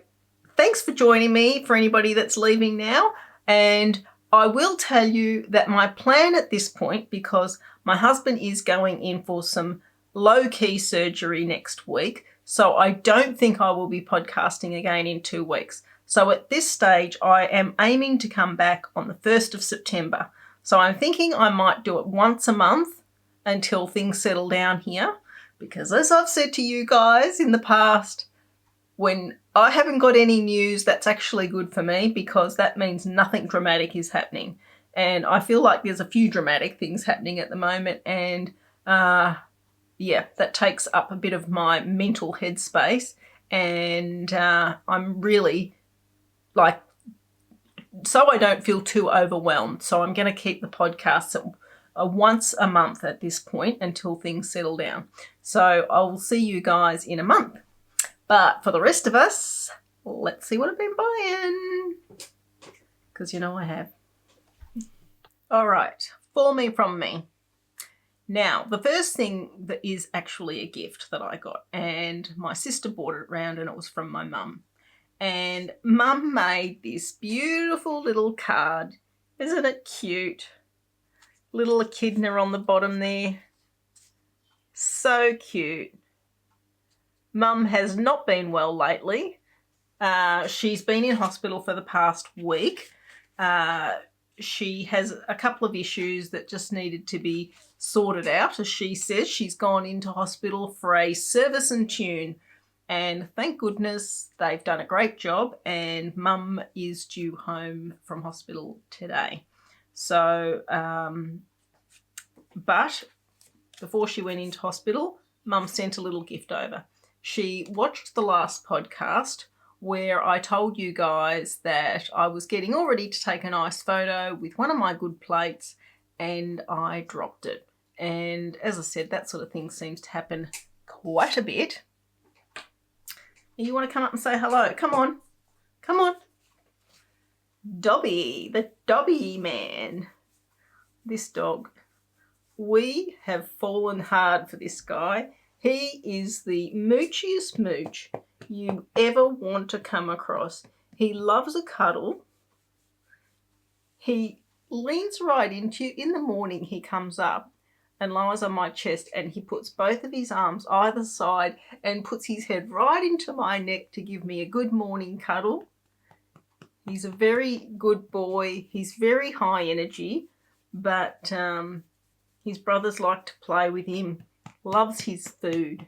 thanks for joining me for anybody that's leaving now. And I will tell you that my plan at this point, because my husband is going in for some low-key surgery next week, so I don't think I will be podcasting again in 2 weeks. So at this stage, I am aiming to come back on the 1st of September. So I'm thinking I might do it once a month until things settle down here. Because as I've said to you guys in the past, when I haven't got any news, that's actually good for me because that means nothing dramatic is happening. And I feel like there's a few dramatic things happening at the moment. And yeah, that takes up a bit of my mental headspace. And I'm really like, so I don't feel too overwhelmed. So I'm going to keep the podcasts at once a month at this point until things settle down. So I will see you guys in a month. But for the rest of us, let's see what I've been buying. Because you know I have. All right, for me from me. Now, the first thing that is actually a gift that I got, and my sister brought it around, and it was from my mum. And Mum made this beautiful little card. Isn't it cute? Little echidna on the bottom there. So cute. Mum has not been well lately. She's been in hospital for the past week. She has a couple of issues that just needed to be sorted out. As she says, she's gone into hospital for a service and tune. And thank goodness they've done a great job, and Mum is due home from hospital today. So, but before she went into hospital, Mum sent a little gift over. She watched the last podcast where I told you guys that I was getting all ready to take a nice photo with one of my good plates, and I dropped it. And as I said, that sort of thing seems to happen quite a bit. You want to come up and say hello? Come on. Come on. Dobby, the Dobby man. This dog. We have fallen hard for this guy. He is the moochiest mooch you ever want to come across. He loves a cuddle. He leans right into you. In the morning, he comes up and lies on my chest, and he puts both of his arms either side and puts his head right into my neck to give me a good morning cuddle. He's a very good boy. He's very high energy, but his brothers like to play with him. Loves his food.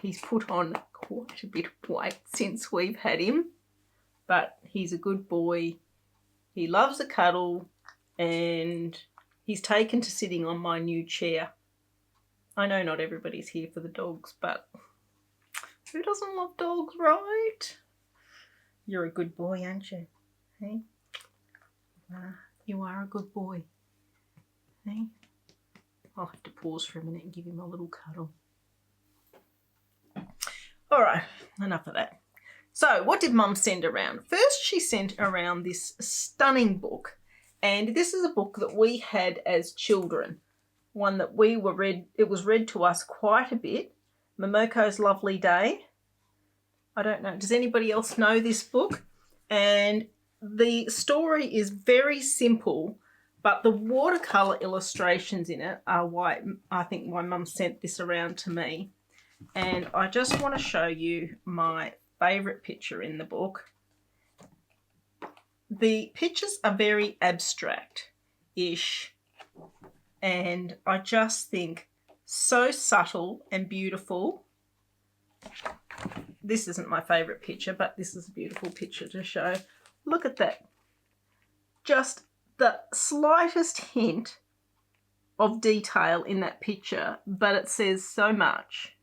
He's put on quite a bit of weight since we've had him, but he's a good boy. He loves a cuddle, and he's taken to sitting on my new chair. I know not everybody's here for the dogs, but who doesn't love dogs, right? You're a good boy, aren't you? Hey? You are a good boy. Hey? I'll have to pause for a minute and give him a little cuddle. All right, enough of that. So what did Mum send around? First, she sent around this stunning book. And this is a book that we had as children, one that we were read. It was read to us quite a bit. Momoko's Lovely Day. I don't know. Does anybody else know this book? And the story is very simple, but the watercolour illustrations in it are why I think my mum sent this around to me. And I just want to show you my favourite picture in the book. The pictures are very abstract-ish, and I just think so subtle and beautiful. This isn't my favourite picture, but this is a beautiful picture to show. Look at that. Just the slightest hint of detail in that picture, but it says so much.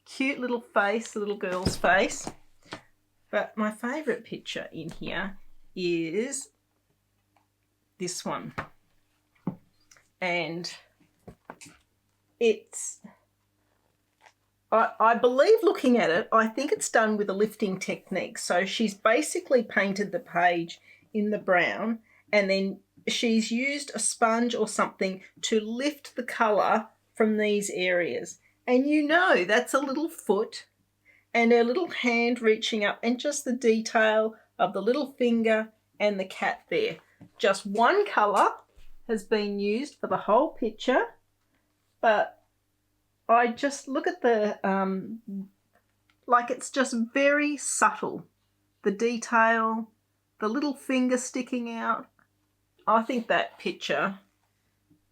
Cute little face, little girl's face. But my favourite picture in here is this one. And it's, I believe looking at it, I think it's done with a lifting technique. So she's basically painted the page in the brown, and then she's used a sponge or something to lift the colour from these areas. And you know that's a little foot and her little hand reaching up, and just the detail of the little finger and the cat there. Just one colour has been used for the whole picture, but I just look at the, like it's just very subtle. The detail, the little finger sticking out. I think that picture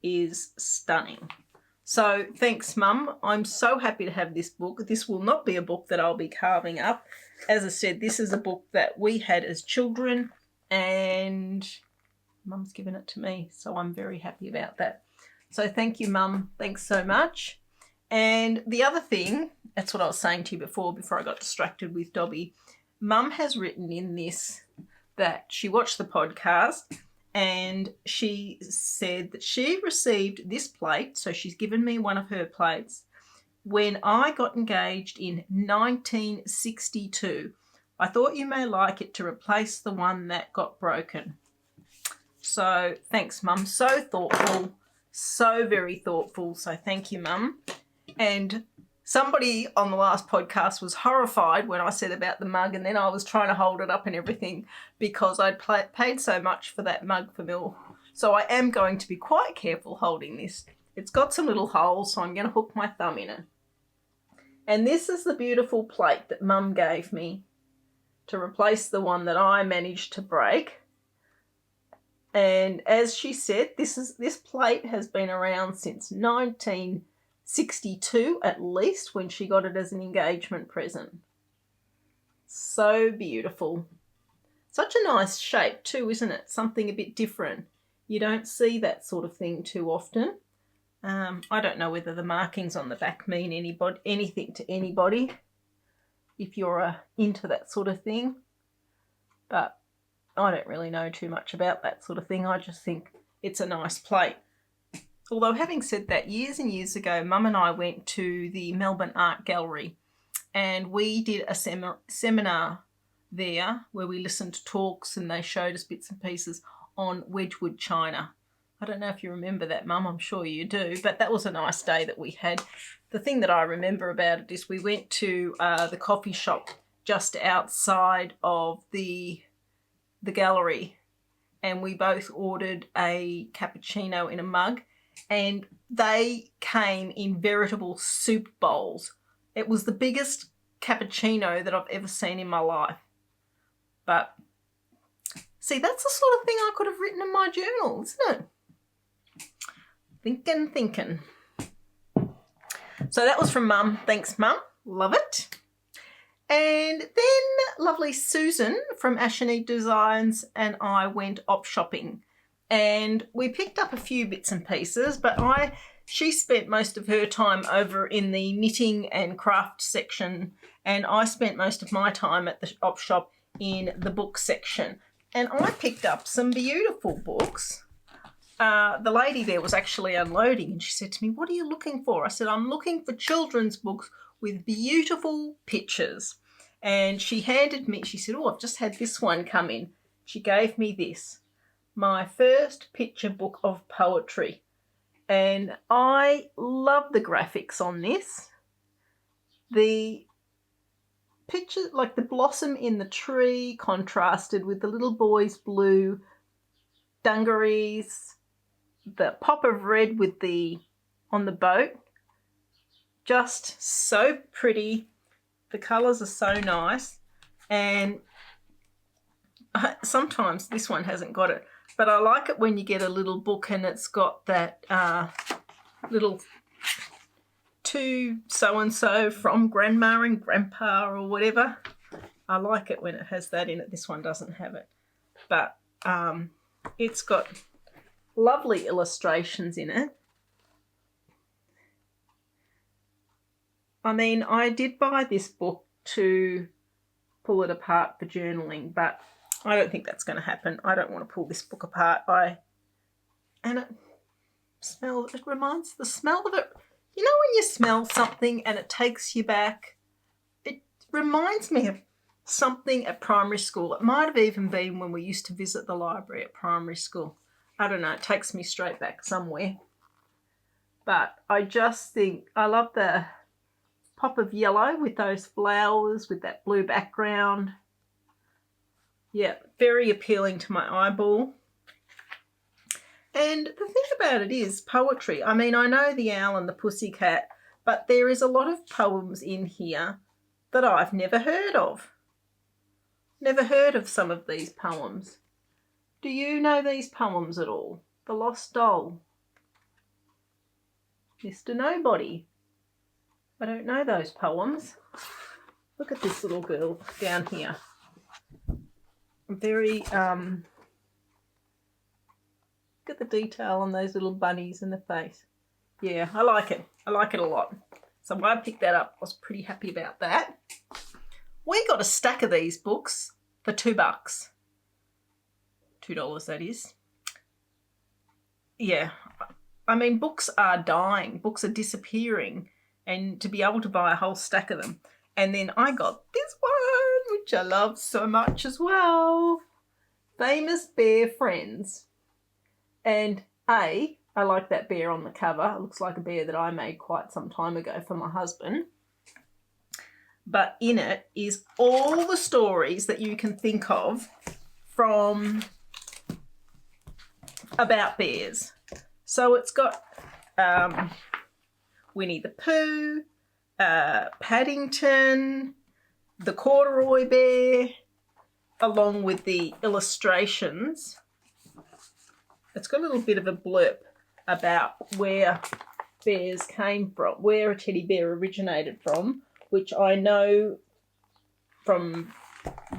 is stunning. So thanks, Mum. I'm so happy to have this book. This will not be a book that I'll be carving up. As I said, this is a book that we had as children, and Mum's given it to me, so I'm very happy about that. So thank you, Mum. Thanks so much. And the other thing, that's what I was saying to you before I got distracted with Dobby. Mum has written in this that she watched the podcast, and she said that she received this plate, so she's given me one of her plates, when I got engaged in 1962. I thought you may like it to replace the one that got broken. So thanks, Mum. So thoughtful. So very thoughtful. So thank you, Mum. And somebody on the last podcast was horrified when I said about the mug, and then I was trying to hold it up and everything because I'd paid so much for that mug for Mill. So I am going to be quite careful holding this. It's got some little holes, so I'm going to hook my thumb in it. And this is the beautiful plate that Mum gave me to replace the one that I managed to break. And as she said, this plate has been around since 1962 at least, when she got it as an engagement present. So beautiful. Such a nice shape too, isn't it? Something a bit different. You don't see that sort of thing too often. I don't know whether the markings on the back mean anything to anybody if you're into that sort of thing. But I don't really know too much about that sort of thing. I just think it's a nice plate. Although having said that, years and years ago, Mum and I went to the Melbourne Art Gallery and we did a seminar there where we listened to talks and they showed us bits and pieces on Wedgwood china. I don't know if you remember that, Mum. I'm sure you do. But that was a nice day that we had. The thing that I remember about it is we went to the coffee shop just outside of the gallery, and we both ordered a cappuccino in a mug, and they came in veritable soup bowls. It was the biggest cappuccino that I've ever seen in my life. But see, that's the sort of thing I could have written in my journal, isn't it? Thinking. So that was from Mum. Thanks, Mum. Love it. And then lovely Susan from Ashany Designs and I went op shopping, and we picked up a few bits and pieces, but she spent most of her time over in the knitting and craft section, and I spent most of my time at the op shop in the book section. And I picked up some beautiful books. The lady there was actually unloading and she said to me, "What are you looking for?" I said, "I'm looking for children's books with beautiful pictures." And she handed me, she said, "Oh, I've just had this one come in." She gave me this, my first picture book of poetry. And I love the graphics on this. The picture, like the blossom in the tree contrasted with the little boy's blue dungarees, the pop of red with on the boat. Just so pretty. The colours are so nice, and sometimes this one hasn't got it, but I like it when you get a little book and it's got that little to so-and-so from grandma and grandpa or whatever. I like it when it has that in it. This one doesn't have it, but it's got lovely illustrations in it. I mean, I did buy this book to pull it apart for journaling, but I don't think that's going to happen. I don't want to pull this book apart. And it reminds the smell of it. You know when you smell something and it takes you back? It reminds me of something at primary school. It might have even been when we used to visit the library at primary school. I don't know. It takes me straight back somewhere. But I just think I love the pop of yellow with those flowers with that blue background. Yeah, very appealing to my eyeball. And the thing about it is poetry. I mean, I know the owl and the pussycat, but there is a lot of poems in here that I've never heard of. Never heard of some of these poems. Do you know these poems at all? The Lost Doll, Mr. Nobody. I don't know those poems. Look at this little girl down here. Very, look at the detail on those little bunnies in the face. Yeah, I like it. I like it a lot. So when I picked that up, I was pretty happy about that. We got a stack of these books for $2. $2, that is. Yeah, I mean, books are dying. Books are disappearing. And to be able to buy a whole stack of them. And then I got this one, which I love so much as well. Famous Bear Friends. And I like that bear on the cover. It looks like a bear that I made quite some time ago for my husband. But in it is all the stories that you can think of from about bears. So it's got Winnie the Pooh, Paddington, the corduroy bear, along with the illustrations. It's got a little bit of a blurb about where bears came from, where a teddy bear originated from, which I know from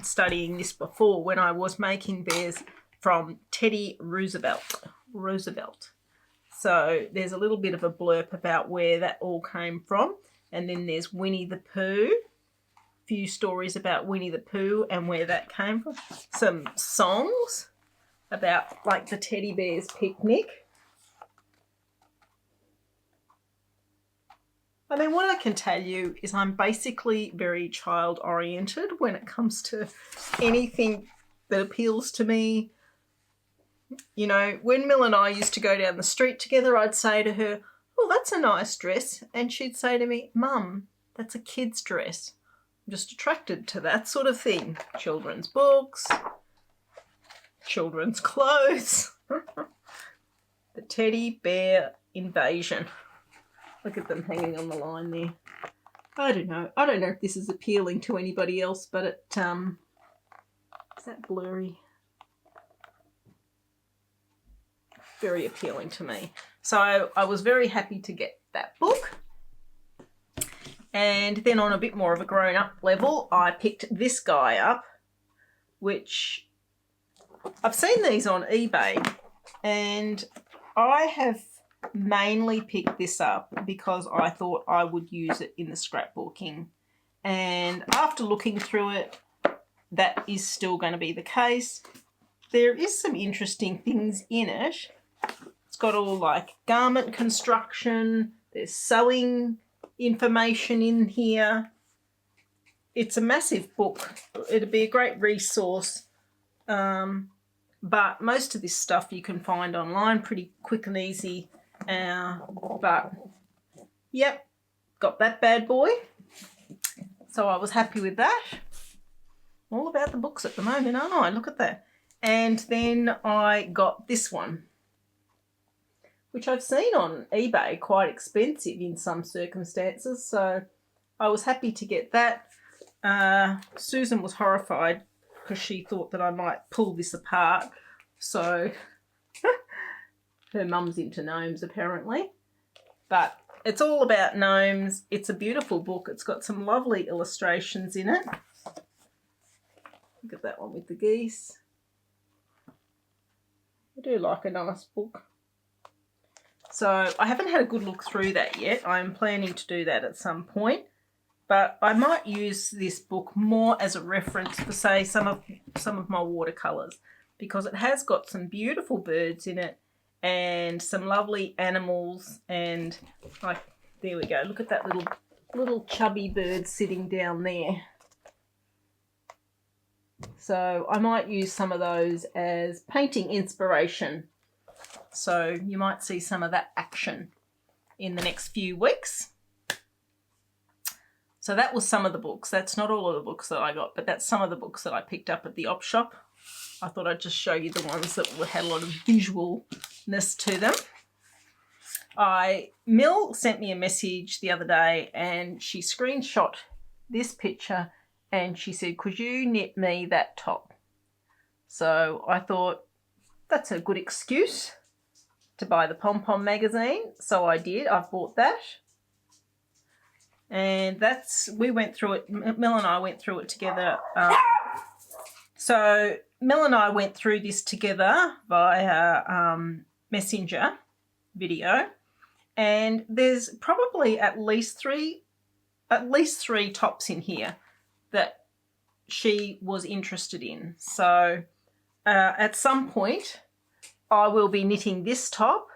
studying this before when I was making bears, from Teddy Roosevelt. So there's a little bit of a blurb about where that all came from. And then there's Winnie the Pooh. A few stories about Winnie the Pooh and where that came from. Some songs about like the teddy bear's picnic. I mean, what I can tell you is I'm basically very child-oriented when it comes to anything that appeals to me. You know, when Mill and I used to go down the street together, I'd say to her, "Oh, that's a nice dress." And she'd say to me, "Mum, that's a kid's dress." I'm just attracted to that sort of thing. Children's books, children's clothes. The teddy bear invasion. Look at them hanging on the line there. I don't know. I don't know if this is appealing to anybody else, but it, is that blurry? Very appealing to me. So I was very happy to get that book. And then on a bit more of a grown-up level, I picked this guy up, which I've seen these on eBay, and I have mainly picked this up because I thought I would use it in the scrapbooking. And after looking through it, that is still going to be the case. There is some interesting things in it. It's got all like garment construction, there's sewing information in here. It's a massive book. It'd be a great resource. But most of this stuff you can find online pretty quick and easy. But, yep, got that bad boy. So I was happy with that. All about the books at the moment, aren't I? Look at that. And then I got this one, which I've seen on eBay quite expensive in some circumstances. So I was happy to get that. Susan was horrified because she thought that I might pull this apart. So her mum's into gnomes apparently. But it's all about gnomes. It's a beautiful book. It's got some lovely illustrations in it. Look at that one with the geese. I do like a nice book. So I haven't had a good look through that yet. I'm planning to do that at some point. But I might use this book more as a reference for, say, some of my watercolours, because it has got some beautiful birds in it and some lovely animals. And like, there we go. Look at that little chubby bird sitting down there. So I might use some of those as painting inspiration. So you might see some of that action in the next few weeks. So that was some of the books. That's not all of the books that I got, but that's some of the books that I picked up at the op shop. I thought I'd just show you the ones that had a lot of visualness to them. Mill sent me a message the other day and she screenshot this picture and she said, "Could you knit me that top?" So I thought that's a good excuse to buy the Pom Pom magazine. So I did. I've bought that. And we went through it. Mill and I went through it together. So Mill and I went through this together via Messenger video. And there's probably at least three tops in here that she was interested in. So at some point I will be knitting this top.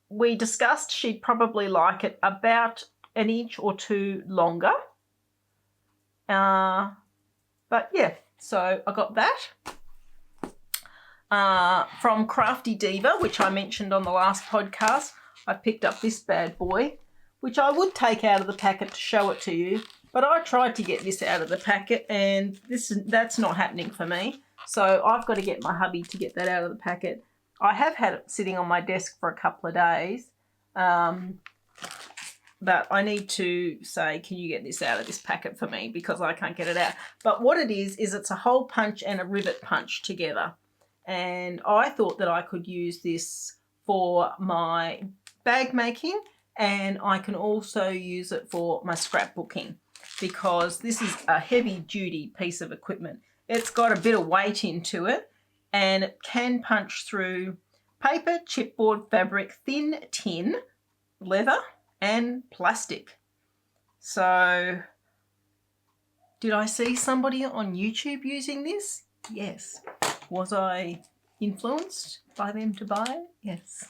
We discussed she'd probably like it about an inch or two longer. But yeah, so I got that. from Crafty Diva, which I mentioned on the last podcast. I picked up this bad boy, which I would take out of the packet to show it to you, but I tried to get this out of the packet and that's not happening for me. So I've got to get my hubby to get that out of the packet. I have had it sitting on my desk for a couple of days, but I need to say, can you get this out of this packet for me, because I can't get it out. But what it is it's a hole punch and a rivet punch together. And I thought that I could use this for my bag making, and I can also use it for my scrapbooking, because this is a heavy duty piece of equipment. It's got a bit of weight into it, and it can punch through paper, chipboard, fabric, thin tin, leather and plastic. So did I see somebody on YouTube using this? Yes. Was I influenced by them to buy it? Yes.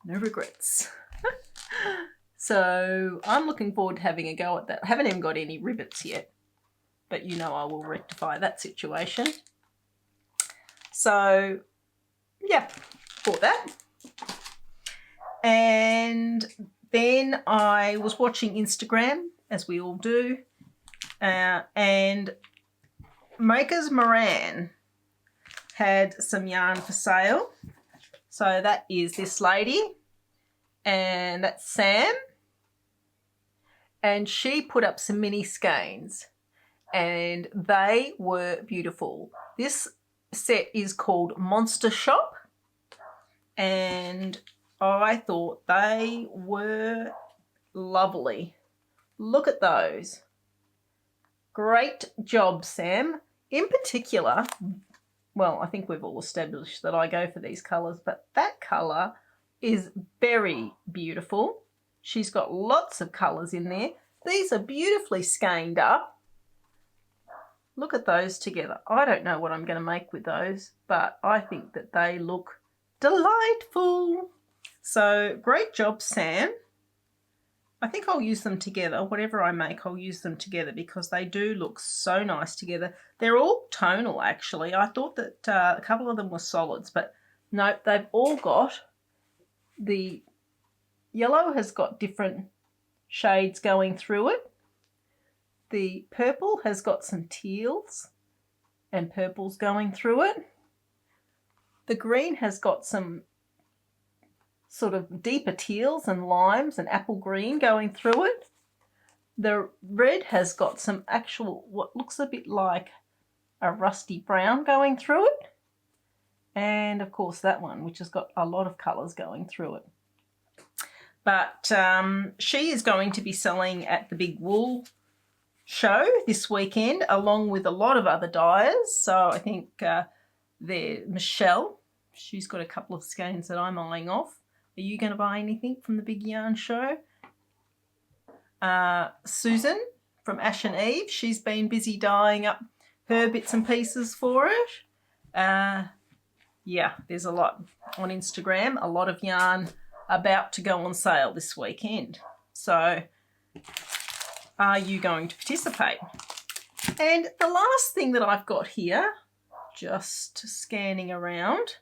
No regrets. So I'm looking forward to having a go at that. I haven't even got any rivets yet, but you know I will rectify that situation. So yeah, bought that. And then I was watching Instagram, as we all do, and MakersMoran had some yarn for sale. So that is this lady, and that's Sam, and she put up some mini skeins and they were beautiful. This set is called Monster Shop, and I thought they were lovely. Look at those. Great job, Sam. In particular, well, I think we've all established that I go for these colours, but that colour is very beautiful. She's got lots of colours in there. These are beautifully skeined up. Look at those together. I don't know what I'm going to make with those, but I think that they look delightful. So great job, Sam. I think I'll use them together. Whatever I make, I'll use them together because they do look so nice together. They're all tonal, actually. I thought that a couple of them were solids, but nope, they've all got, the yellow has got different shades going through it. The purple has got some teals and purples going through it. The green has got some sort of deeper teals and limes and apple green going through it. The red has got some actual, what looks a bit like a rusty brown going through it. And of course that one, which has got a lot of colours going through it. But she is going to be selling at the big wool show this weekend, along with a lot of other dyers. So I think Michelle, she's got a couple of skeins that I'm eyeing off. Are you going to buy anything from the big yarn show? Susan from Ash and Eve, she's been busy dyeing up her bits and pieces for it. Yeah, there's a lot on Instagram, a lot of yarn about to go on sale this weekend. So are you going to participate? And the last thing that I've got here, just scanning around,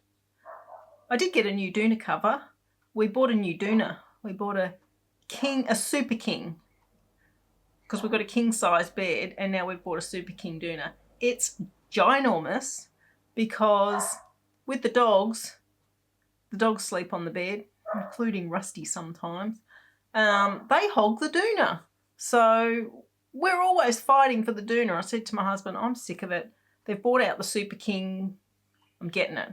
I did get a new doona cover. We bought a new doona. We bought a super king, because we've got a king size bed and now we've bought a super king doona. It's ginormous because with the dogs sleep on the bed, including Rusty sometimes. They hog the doona. So we're always fighting for the doona. I said to my husband, I'm sick of it. They've bought out the super king. I'm getting it.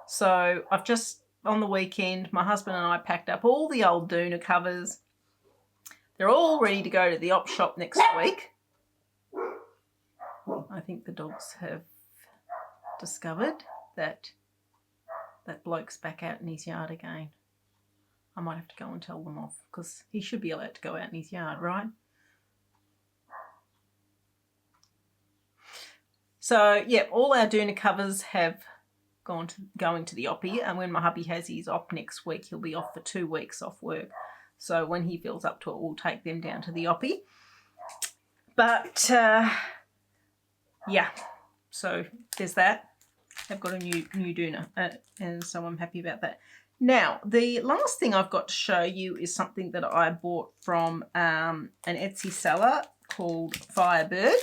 So I've just, on the weekend, my husband and I packed up all the old doona covers. They're all ready to go to the op shop next week. I think the dogs have discovered that that bloke's back out in his yard again. I might have to go and tell them off, because he should be allowed to go out in his yard, right? So, yeah, all our doona covers have going to the oppie, and when my hubby has his op next week, he'll be off for 2 weeks off work. So when he feels up to it, we'll take them down to the oppie. But, yeah, so there's that. have got a new doona, and so I'm happy about that. Now, the last thing I've got to show you is something that I bought from an Etsy seller called Firebird.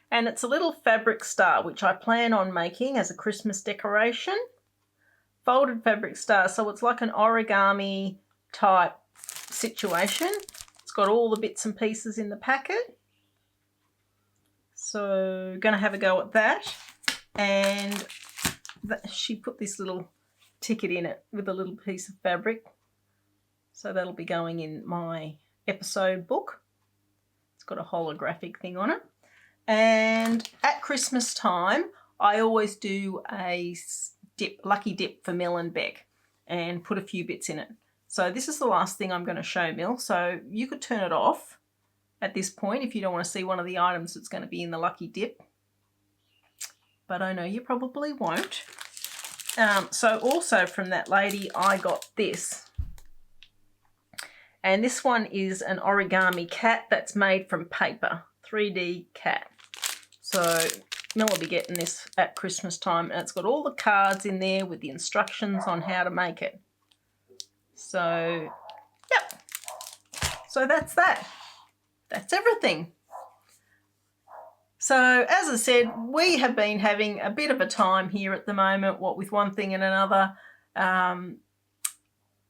And it's a little fabric star, which I plan on making as a Christmas decoration. Folded fabric star, so it's like an origami type situation. It's got all the bits and pieces in the packet. So, going to have a go at that. And she put this little ticket in it with a little piece of fabric. So that'll be going in my episode book. It's got a holographic thing on it. And at Christmas time, I always do a lucky dip for Mill and Beck and put a few bits in it. So this is the last thing I'm going to show Mill. So you could turn it off at this point if you don't want to see one of the items that's going to be in the lucky dip. But I know you probably won't. So also from that lady, I got this. And this one is an origami cat that's made from paper, 3D cat. So Mel will be getting this at Christmas time. And it's got all the cards in there with the instructions on how to make it. So, yep. So that's that. That's everything. So, as I said, we have been having a bit of a time here at the moment, what with one thing and another.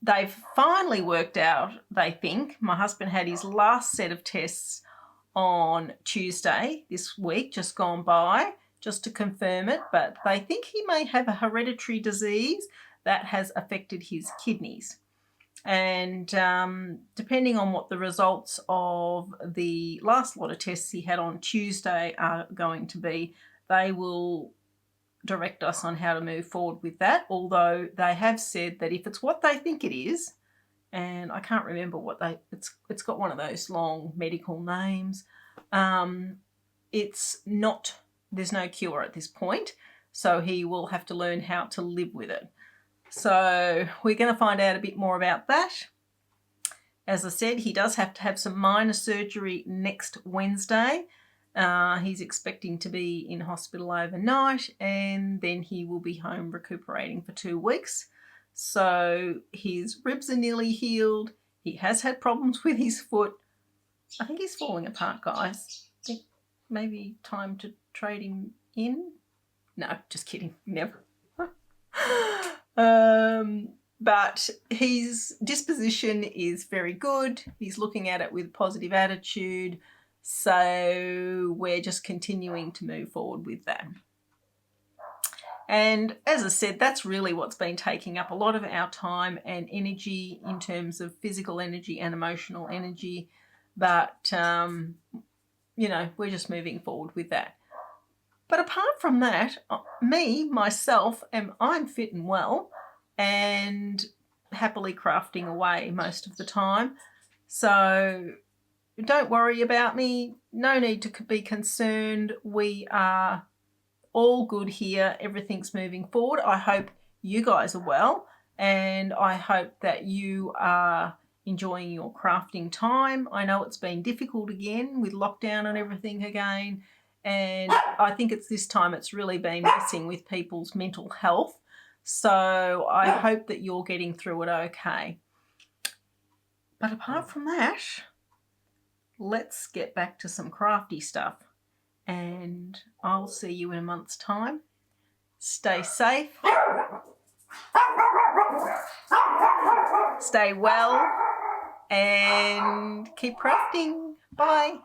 They've finally worked out, they think. My husband had his last set of tests on Tuesday this week, just gone by, just to confirm it. But they think he may have a hereditary disease that has affected his kidneys. And depending on what the results of the last lot of tests he had on Tuesday are going to be, they will direct us on how to move forward with that, although they have said that if it's what they think it is, and I can't remember what it's got one of those long medical names, it's not, there's no cure at this point, so he will have to learn how to live with it. So we're going to find out a bit more about that. As I said, he does have to have some minor surgery next Wednesday. He's expecting to be in hospital overnight, and then he will be home recuperating for 2 weeks. So his ribs are nearly healed. He has had problems with his foot. I think he's falling apart, guys. I think maybe time to trade him in. No, just kidding. Never. But his disposition is very good. He's looking at it with positive attitude. So we're just continuing to move forward with that. And as I said, that's really what's been taking up a lot of our time and energy in terms of physical energy and emotional energy. But, you know, we're just moving forward with that. But apart from that, myself, I'm fit and well and happily crafting away most of the time. So don't worry about me. No need to be concerned. We are all good here. Everything's moving forward. I hope you guys are well, and I hope that you are enjoying your crafting time. I know it's been difficult again with lockdown and everything again, and I think it's this time it's really been messing with people's mental health. So I hope that you're getting through it okay. But apart from that, let's get back to some crafty stuff, and I'll see you in a month's time. Stay safe, stay well, and keep crafting. Bye.